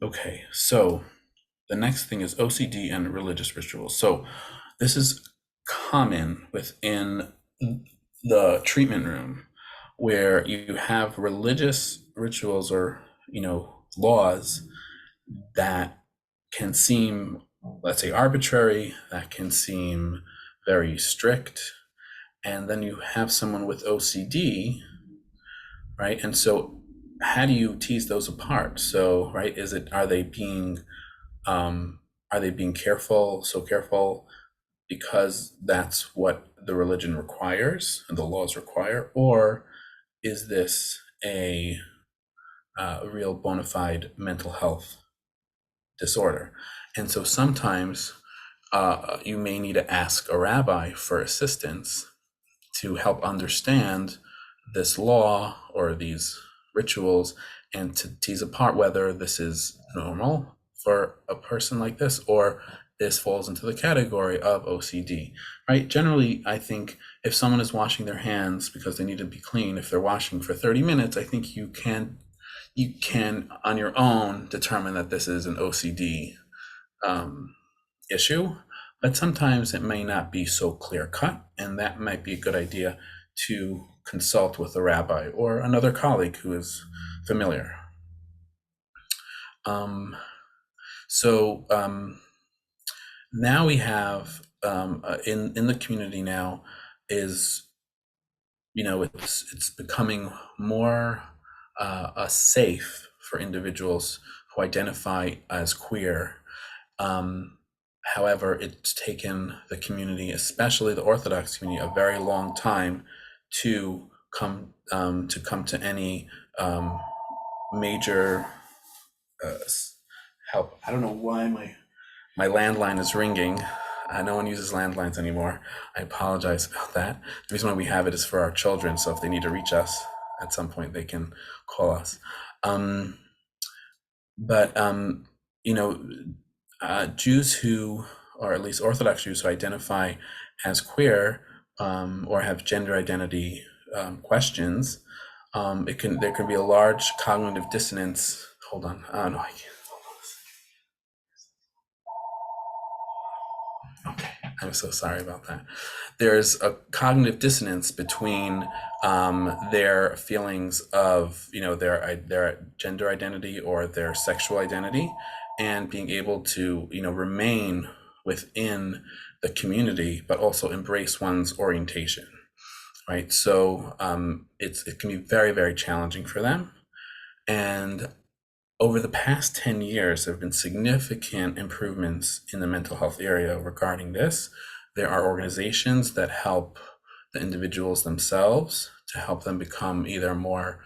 Okay. So the next thing is OCD and religious rituals. So this is common within the treatment room, where you have religious rituals or laws that can seem, let's say, arbitrary, that can seem very strict, and then you have someone with OCD, right? And so how do you tease those apart? So, right, are they being careful, so careful because that's what the religion requires and the laws require, or is this a real bona fide mental health disorder? And so sometimes you may need to ask a rabbi for assistance to help understand this law or these rituals, and to tease apart whether this is normal for a person like this, or this falls into the category of OCD, right? Generally, I think if someone is washing their hands because they need to be clean, if they're washing for 30 minutes, I think you can on your own determine that this is an OCD issue. But sometimes it may not be so clear cut, and that might be a good idea to consult with a rabbi or another colleague who is familiar. Now we have in the community now is, it's becoming more safe for individuals who identify as queer. However, it's taken the community, especially the Orthodox community, a very long time to come to any major help. I don't know why my landline is ringing. No one uses landlines anymore. I apologize about that. The reason why we have it is for our children, so if they need to reach us at some point, they can call us. Jews who, or at least Orthodox Jews who identify as queer or have gender identity questions, there can be a large cognitive dissonance. Hold on. No, I can't. Okay, I'm so sorry about that. There's a cognitive dissonance between their feelings of, their gender identity or their sexual identity, and being able to, remain within the community, but also embrace one's orientation, right? So it can be very, very challenging for them. And over the past 10 years, there have been significant improvements in the mental health area regarding this. There are organizations that help the individuals themselves to help them become either more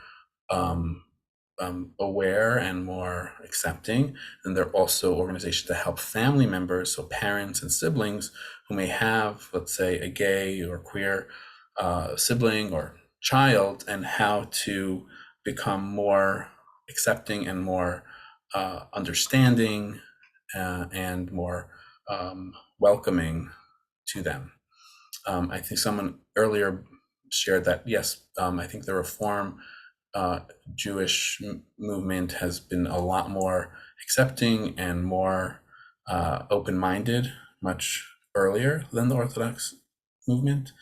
aware and more accepting. And there are also organizations that help family members, so parents and siblings who may have, let's say, a gay or queer sibling or child and how to become more accepting and more understanding and more welcoming to them. I think someone earlier shared that, yes, I think the Reform Jewish movement has been a lot more accepting and more open-minded much earlier than the Orthodox movement.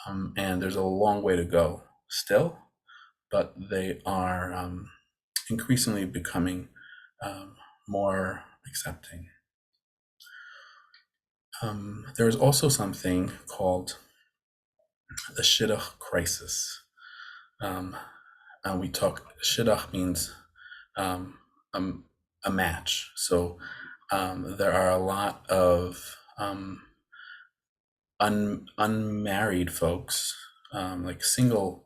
And there's a long way to go still, but they are increasingly becoming more accepting. There is also something called the shidduch crisis. We talk, shidduch means a match. So there are a lot of unmarried folks, like single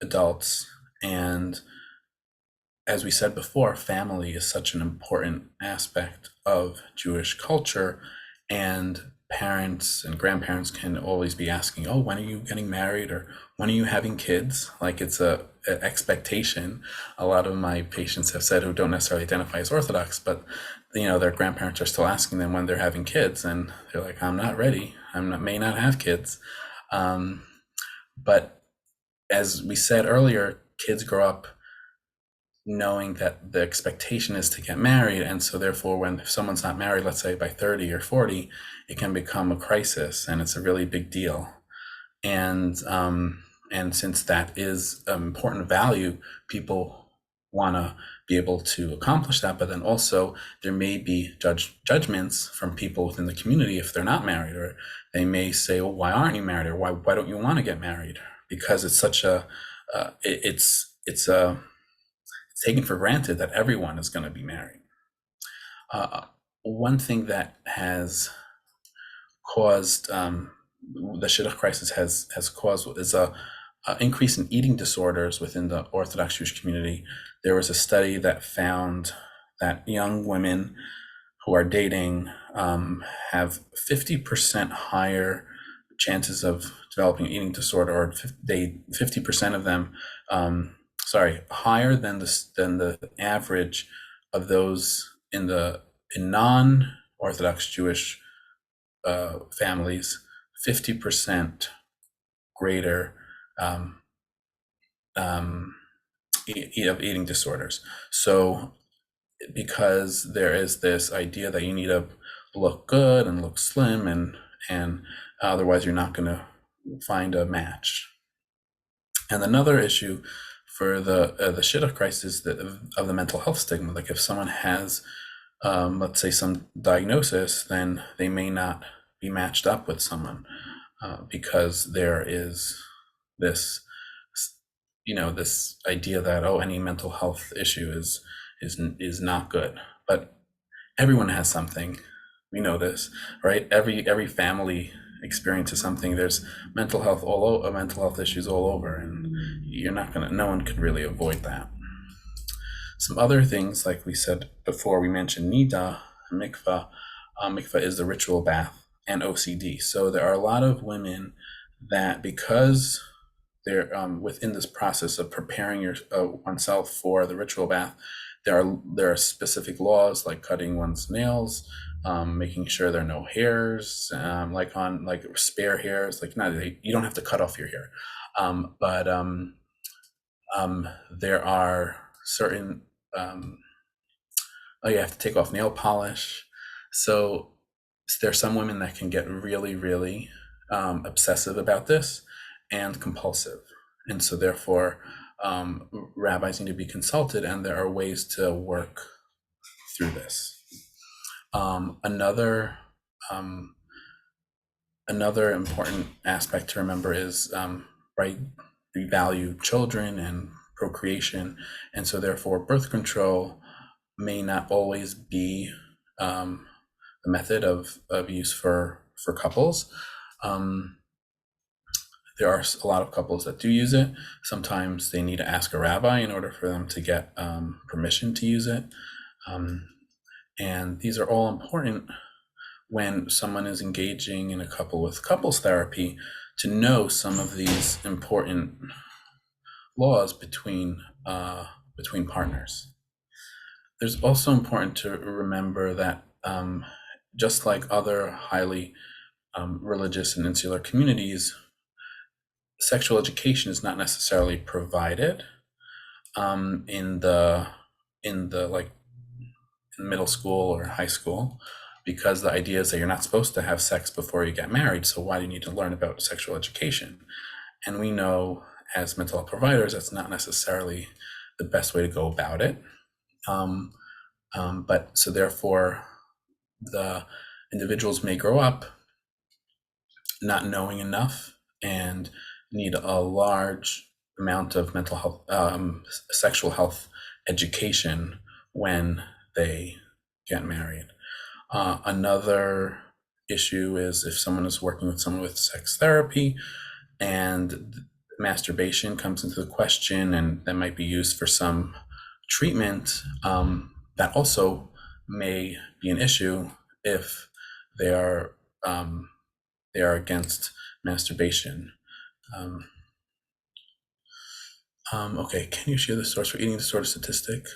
adults, and as we said before, family is such an important aspect of Jewish culture, and parents and grandparents can always be asking, oh, when are you getting married, or when are you having kids? Like it's an expectation. A lot of my patients have said, who don't necessarily identify as Orthodox, but their grandparents are still asking them when they're having kids, and they're like, I'm not ready. May not have kids. But as we said earlier, kids grow up knowing that the expectation is to get married, and so therefore if someone's not married, let's say by 30 or 40, it can become a crisis, and it's a really big deal. And since that is an important value, people want to be able to accomplish that, but then also there may be judgments from people within the community if they're not married, or they may say, well, why aren't you married, or why don't you want to get married? Because it's such a it's taken for granted that everyone is going to be married. One thing that has caused the shidduch crisis has caused is a increase in eating disorders within the Orthodox Jewish community. There was a study that found that young women who are dating have 50% higher chances of developing an eating disorder, or 50% of them, higher than the average of those in non-Orthodox Jewish families, 50% greater of eating disorders. So because there is this idea that you need to look good and look slim, and otherwise you're not going to find a match. And another issue for the shidduch crisis of the mental health stigma. Like if someone has, let's say, some diagnosis, then they may not be matched up with someone because there is this, this idea that, oh, any mental health issue is not good. But everyone has something. We know this, right? Every family experiences something. There's mental health issues all over, and no one could really avoid that. Some other things, like we said before, we mentioned nida, mikvah. Mikvah is the ritual bath, and OCD. So there are a lot of women that, because they're within this process of preparing oneself for the ritual bath, there are specific laws like cutting one's nails, making sure there are no hairs, like spare hairs. Like you don't have to cut off your hair, but there are certain you have to take off nail polish. So there's some women that can get really, really obsessive about this and compulsive, and so therefore rabbis need to be consulted, and there are ways to work through this. Another important aspect to remember is we value children and procreation, and so therefore birth control may not always be the method of use for couples. There are a lot of couples that do use it. Sometimes they need to ask a rabbi in order for them to get permission to use it. And these are all important when someone is engaging in a couple with couples therapy, to know some of these important laws between partners. There's also important to remember that just like other highly religious and insular communities, sexual education is not necessarily provided in the like in middle school or high school, because the idea is that you're not supposed to have sex before you get married. So why do you need to learn about sexual education? And we know as mental health providers that's not necessarily the best way to go about it. But so therefore, the individuals may grow up not knowing enough and need a large amount of mental health, sexual health education when they get married. Another issue is if someone is working with someone with sex therapy and masturbation comes into the question, and that might be used for some treatment, that also may be an issue if they are against masturbation. Okay, can you share the source for eating disorder statistic?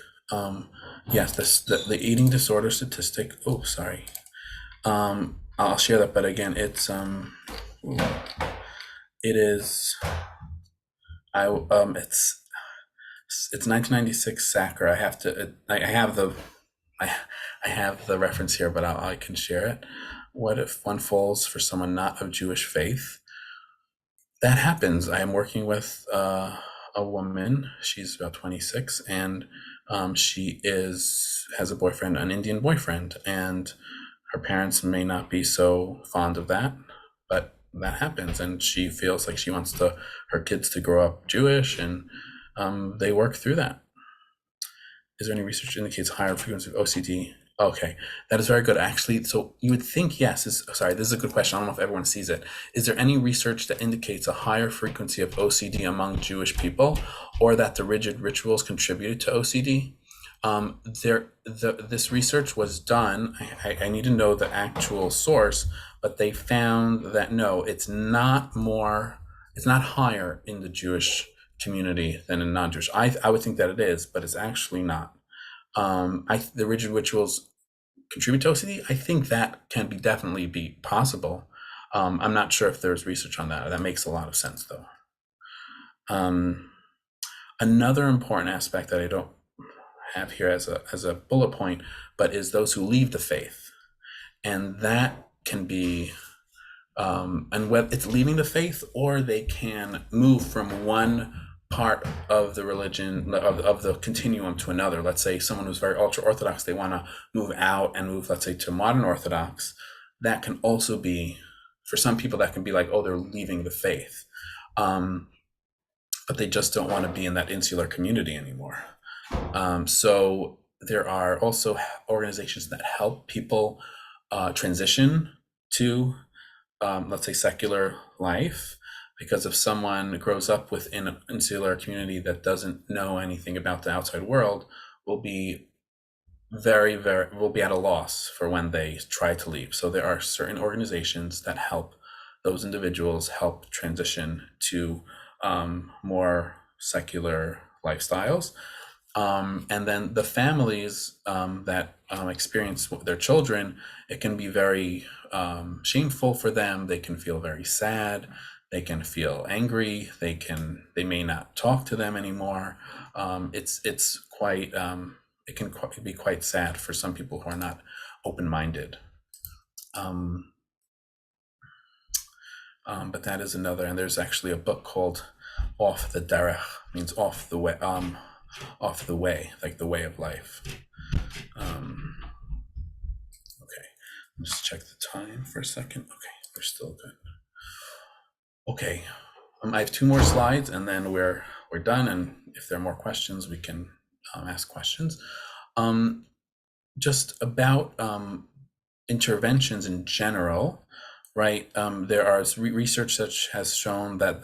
Yes, the eating disorder statistic. Oh, sorry. I'll share that, but again, it is. It's 1996 SACR. I have to. I have the. I have the reference here, but I can share it. What if one falls for someone not of Jewish faith? That happens. I am working with a woman. She's about 26, and she has a boyfriend, an Indian boyfriend, and her parents may not be so fond of that, but that happens, and she feels like she wants her kids to grow up Jewish, and they work through that. Is there any research that indicates higher frequency of OCD? Okay, that is very good. Actually, so you would think yes. Sorry, this is a good question. I don't know if everyone sees it. Is there any research that indicates a higher frequency of OCD among Jewish people, or that the rigid rituals contributed to OCD? This research was done. I need to know the actual source, but they found that no, it's not higher in the Jewish community than in non-Jewish. I would think that it is, but it's actually not. The rigid rituals contribute to OCD. I think that can definitely be possible. I'm not sure if there's research on that. That makes a lot of sense, though. Another important aspect that I don't have here as a bullet point, but is those who leave the faith, and that can be, and whether it's leaving the faith or they can move from one part of the religion of the continuum to another. Let's say someone who's very ultra Orthodox, they want to move out and move, let's say, to modern Orthodox. That can also be, for some people, that can be like, oh, they're leaving the faith, but they just don't want to be in that insular community anymore. So there are also organizations that help people transition to, let's say, secular life, because if someone grows up within an insular community that doesn't know anything about the outside world, will be at a loss for when they try to leave. So there are certain organizations that help those individuals transition to more secular lifestyles. And then the families that experience their children, it can be very shameful for them. They can feel very sad. They can feel angry. They may not talk to them anymore. It's quite it can be quite sad for some people who are not open-minded. But that is another, and there's actually a book called "Off the Derech," means off the way, like the way of life. Okay, let's check the time for a second. Okay, we're still good. Okay, I have 2 more slides, and then we're done. And if there are more questions, we can ask questions. Just about interventions in general, right? There are research that has shown that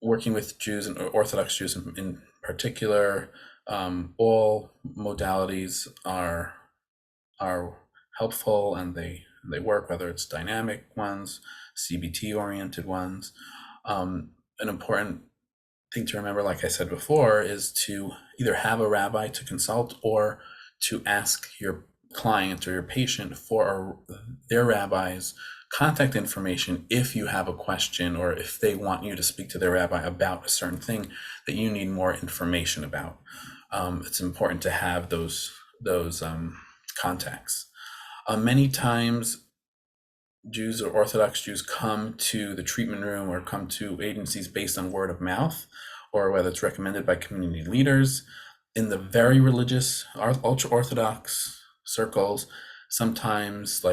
working with Jews and Orthodox Jews in particular, all modalities are helpful, and they work, whether it's dynamic ones, CBT-oriented ones. An important thing to remember, like I said before, is to either have a rabbi to consult or to ask your client or your patient for their rabbi's contact information if you have a question or if they want you to speak to their rabbi about a certain thing that you need more information about. It's important to have those contacts. Many times Jews or Orthodox Jews come to the treatment room or come to agencies based on word of mouth, or whether it's recommended by community leaders. In the very religious, ultra-Orthodox circles, sometimes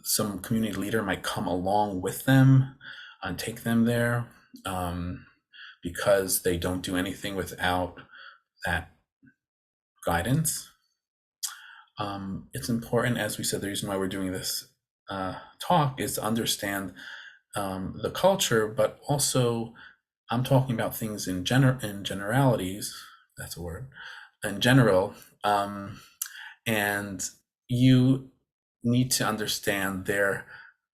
some community leader might come along with them and take them there, because they don't do anything without that guidance. It's important, as we said, the reason why we're doing this talk is to understand the culture, but also I'm talking about things in generalities. That's a word. In general, and you need to understand their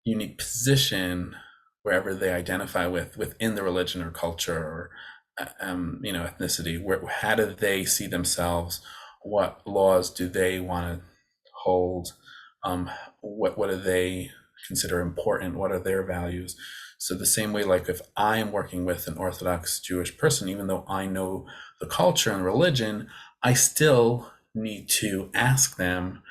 unique position wherever they identify within the religion or culture or ethnicity. How do they see themselves? What laws do they want to hold? What do they consider important? What are their values? So the same way, like if I am working with an Orthodox Jewish person, even though I know the culture and religion, I still need to ask them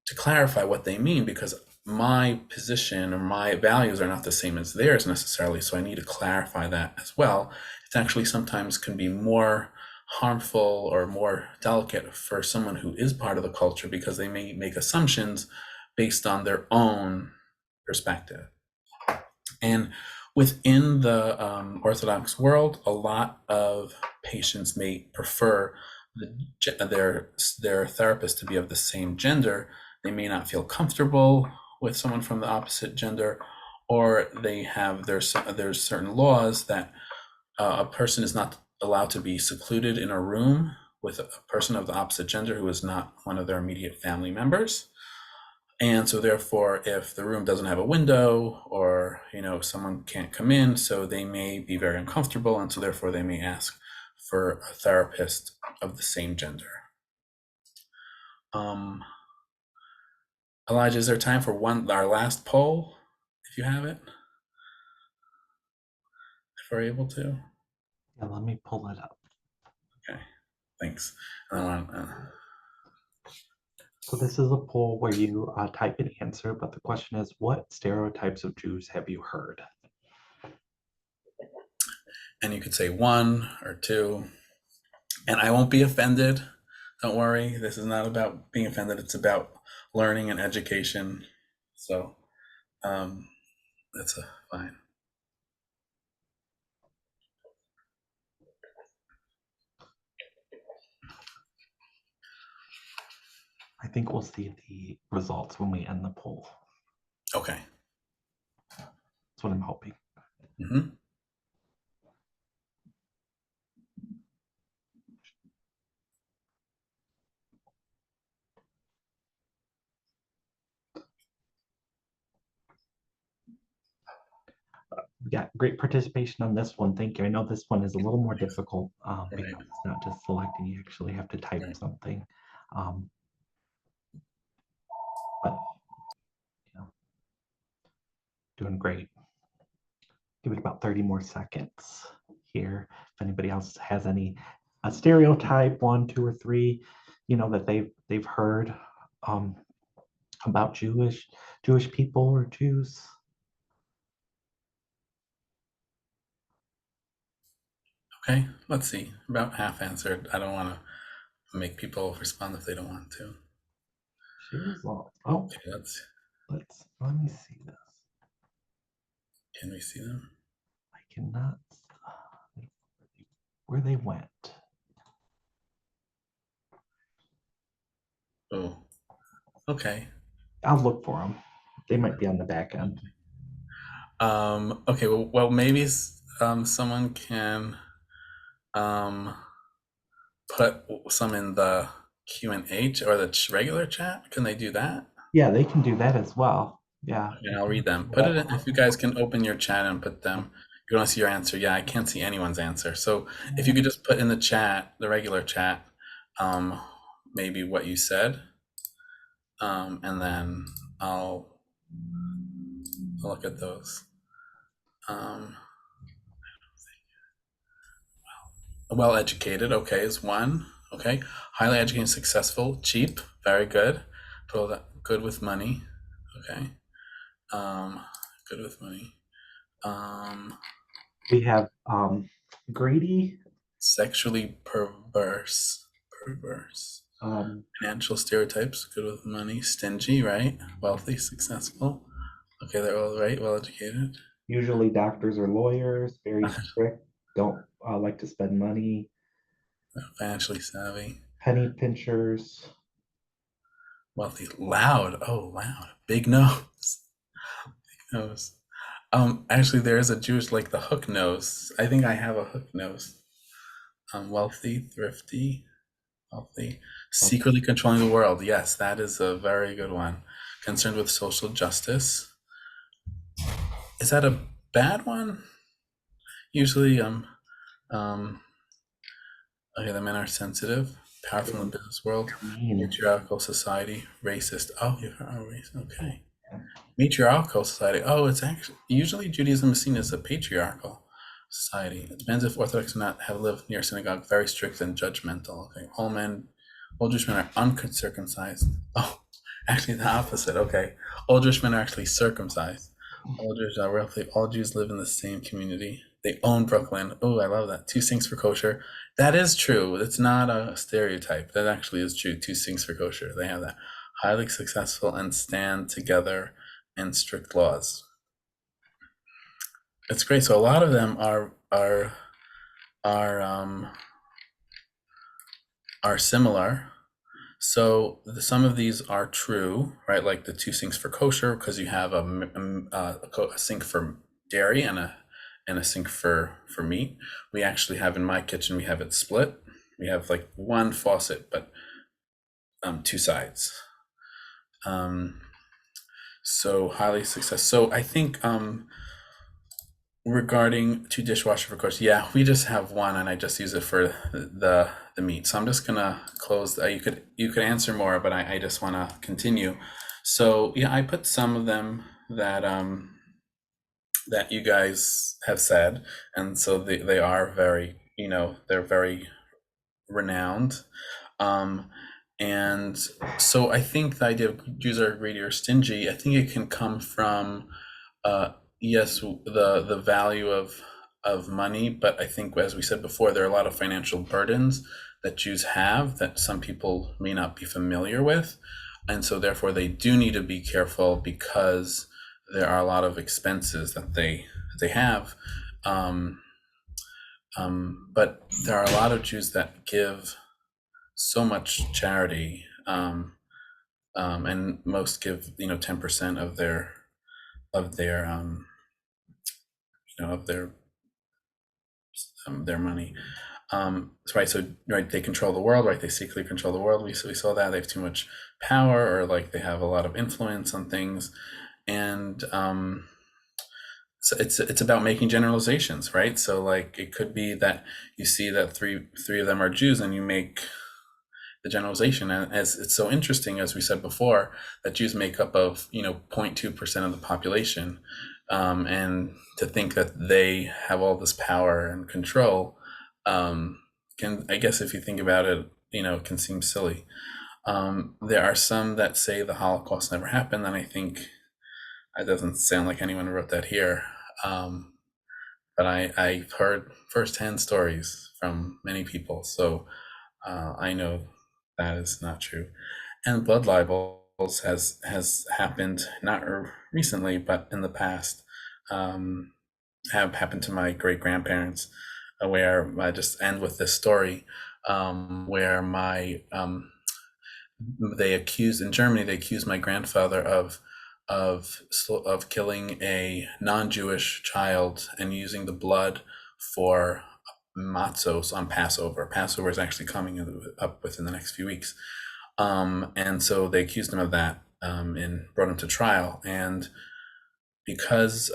to clarify what they mean, because my position or my values are not the same as theirs necessarily. So I need to clarify that as well. It actually sometimes can be more harmful or more delicate for someone who is part of the culture, because they may make assumptions based on their own perspective. And within the Orthodox world, a lot of patients may prefer their therapist to be of the same gender. They may not feel comfortable with someone from the opposite gender, or they have there's certain laws that a person is not allowed to be secluded in a room with a person of the opposite gender who is not one of their immediate family members. And so therefore, if the room doesn't have a window, or someone can't come in, so they may be very uncomfortable, and so therefore they may ask for a therapist of the same gender. Elijah, is there time for our last poll, if you have it? If we're able to. Yeah, let me pull it up. Okay, thanks. So this is a poll where you type an answer, but the question is, what stereotypes of Jews have you heard? And you could say 1 or 2, and I won't be offended. Don't worry, this is not about being offended. It's about learning and education. So that's fine. I think we'll see the results when we end the poll. Okay. That's what I'm hoping. Mm-hmm. Yeah, great participation on this one. Thank you. I know this one is a little more difficult because it's not just selecting, you actually have to type something. But doing great. Give it about 30 more seconds here. If anybody else has a stereotype, 1, 2, or 3, that they've heard about Jewish people or Jews. Okay, let's see. About half answered. I don't want to make people respond if they don't want to. Share results. Oh, okay, let me see this. Can we see them? I cannot. Where they went. Oh, okay. I'll look for them. They might be on the back end. Okay. Well, maybe someone can put some in the Q&A or the regular chat. Can they do that? Yeah, they can do that as well. Yeah. And I'll read them. Put it in, Well, if you guys can open your chat and put them. You want to see your answer? Yeah, I can't see anyone's answer. So if you could just put in the chat, the regular chat, um, maybe what you said, and then I'll look at those. Um, well educated, okay, is one. Okay, highly educated, successful, cheap, very good. Total that good with money. Okay, um, good with money. Um, we have greedy, Sexually perverse, um, financial stereotypes, good with money, stingy, right? Wealthy, successful. Okay, they're all right, well educated. usually doctors or lawyers, very strict, don't like to spend money, Financially savvy, penny pinchers. wealthy, loud. Oh, loud, big nose, nose. Actually, there is a Jewish like the hook nose. I think I have a hook nose. Wealthy, thrifty, wealthy, um, secretly controlling the world. Yes, that is a very good one. Concerned with social justice. Is that a bad one? Usually, um, okay, the men are sensitive, powerful in the business world, mean. patriarchal society, racist. Oh, you're racist. Okay. Matriarchal society. Oh, it's actually usually Judaism is seen as a patriarchal society. It depends if Orthodox or not have lived near synagogue, very strict and judgmental. Okay, all Jewish men are uncircumcised. Oh, actually the opposite. Okay, all Jewish men are actually circumcised. All Jews are roughly all Jews live in the same community. They own Brooklyn. Oh, I love that. Two sinks for kosher. That is true. It's not a stereotype. That actually is true. Two sinks for kosher. They have that. Highly successful and stand together and strict laws. It's great. So a lot of them are are similar. So some of these are true, right? Like the two sinks for kosher, because you have a sink for dairy and a sink for meat. We actually have in my kitchen we have it split. We have like one faucet, but two sides. Um, so highly successful. So I think regarding to dishwasher for course, yeah, we just have one, and I just use it for the meat. So I'm just gonna close. You could answer more, but I just want to continue. So yeah, I put some of them that you guys have said, and so they are very they're very renowned. Um, and so I think the idea of Jews are greedy or stingy, I think it can come from yes, the value of money, but I think as we said before, there are a lot of financial burdens that Jews have that some people may not be familiar with, and so therefore they do need to be careful because there are a lot of expenses that they have. Um, but there are a lot of Jews that give so much charity, and most give 10% of their of their money. Right, so right, they control the world, right? They secretly control the world. We saw that they have too much power, or like they have a lot of influence on things, and so it's about making generalizations, right? So like it could be that you see that three of them are Jews, and you make the generalization. And as it's so interesting, as we said before, that Jews make up of 0.2% of the population, and to think that they have all this power and control, can, I guess if you think about it, it can seem silly. There are some that say the Holocaust never happened, and I think it doesn't sound like anyone wrote that here. Um, but I've heard firsthand stories from many people, so I know that is not true. And blood libels has happened not recently, but in the past. Have happened to my great grandparents, where I just end with this story, where my they accused in Germany, they accused my grandfather of killing a non-Jewish child and using the blood for matzos on Passover. Passover is actually coming up within the next few weeks, and so they accused him of that. and brought him to trial. And because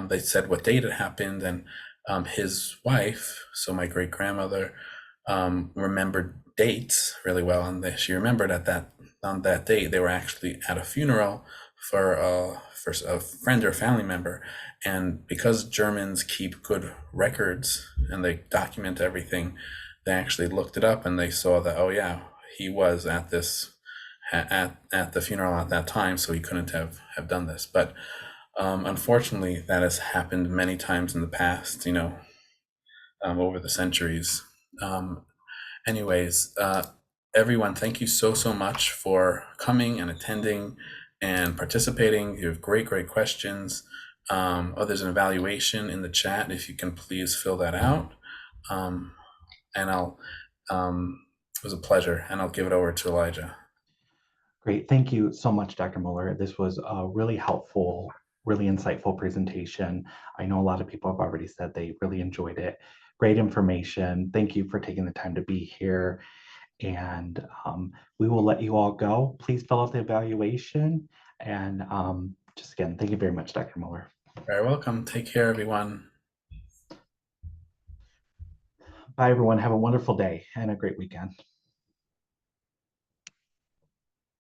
they said what date it happened, and his wife, so my great grandmother, remembered dates really well, and she remembered on that date they were actually at a funeral for a friend or family member, and because Germans keep good records and they document everything, they actually looked it up and they saw that, oh yeah, he was at this at the funeral at that time, so he couldn't have done this. But unfortunately, that has happened many times in the past, over the centuries. Um, anyways, everyone, thank you so much for coming and attending and participating. You have great questions. There's an evaluation in the chat. If you can please fill that out. And it was a pleasure, and I'll give it over to Elijah. Great. Thank you so much, Dr. Moeller. This was a really helpful, really insightful presentation. I know a lot of people have already said they really enjoyed it. Great information. Thank you for taking the time to be here. And we will let you all go. Please fill out the evaluation. And just again, thank you very much, Dr. Moeller. Very welcome. Take care, everyone. Bye, everyone. Have a wonderful day and a great weekend.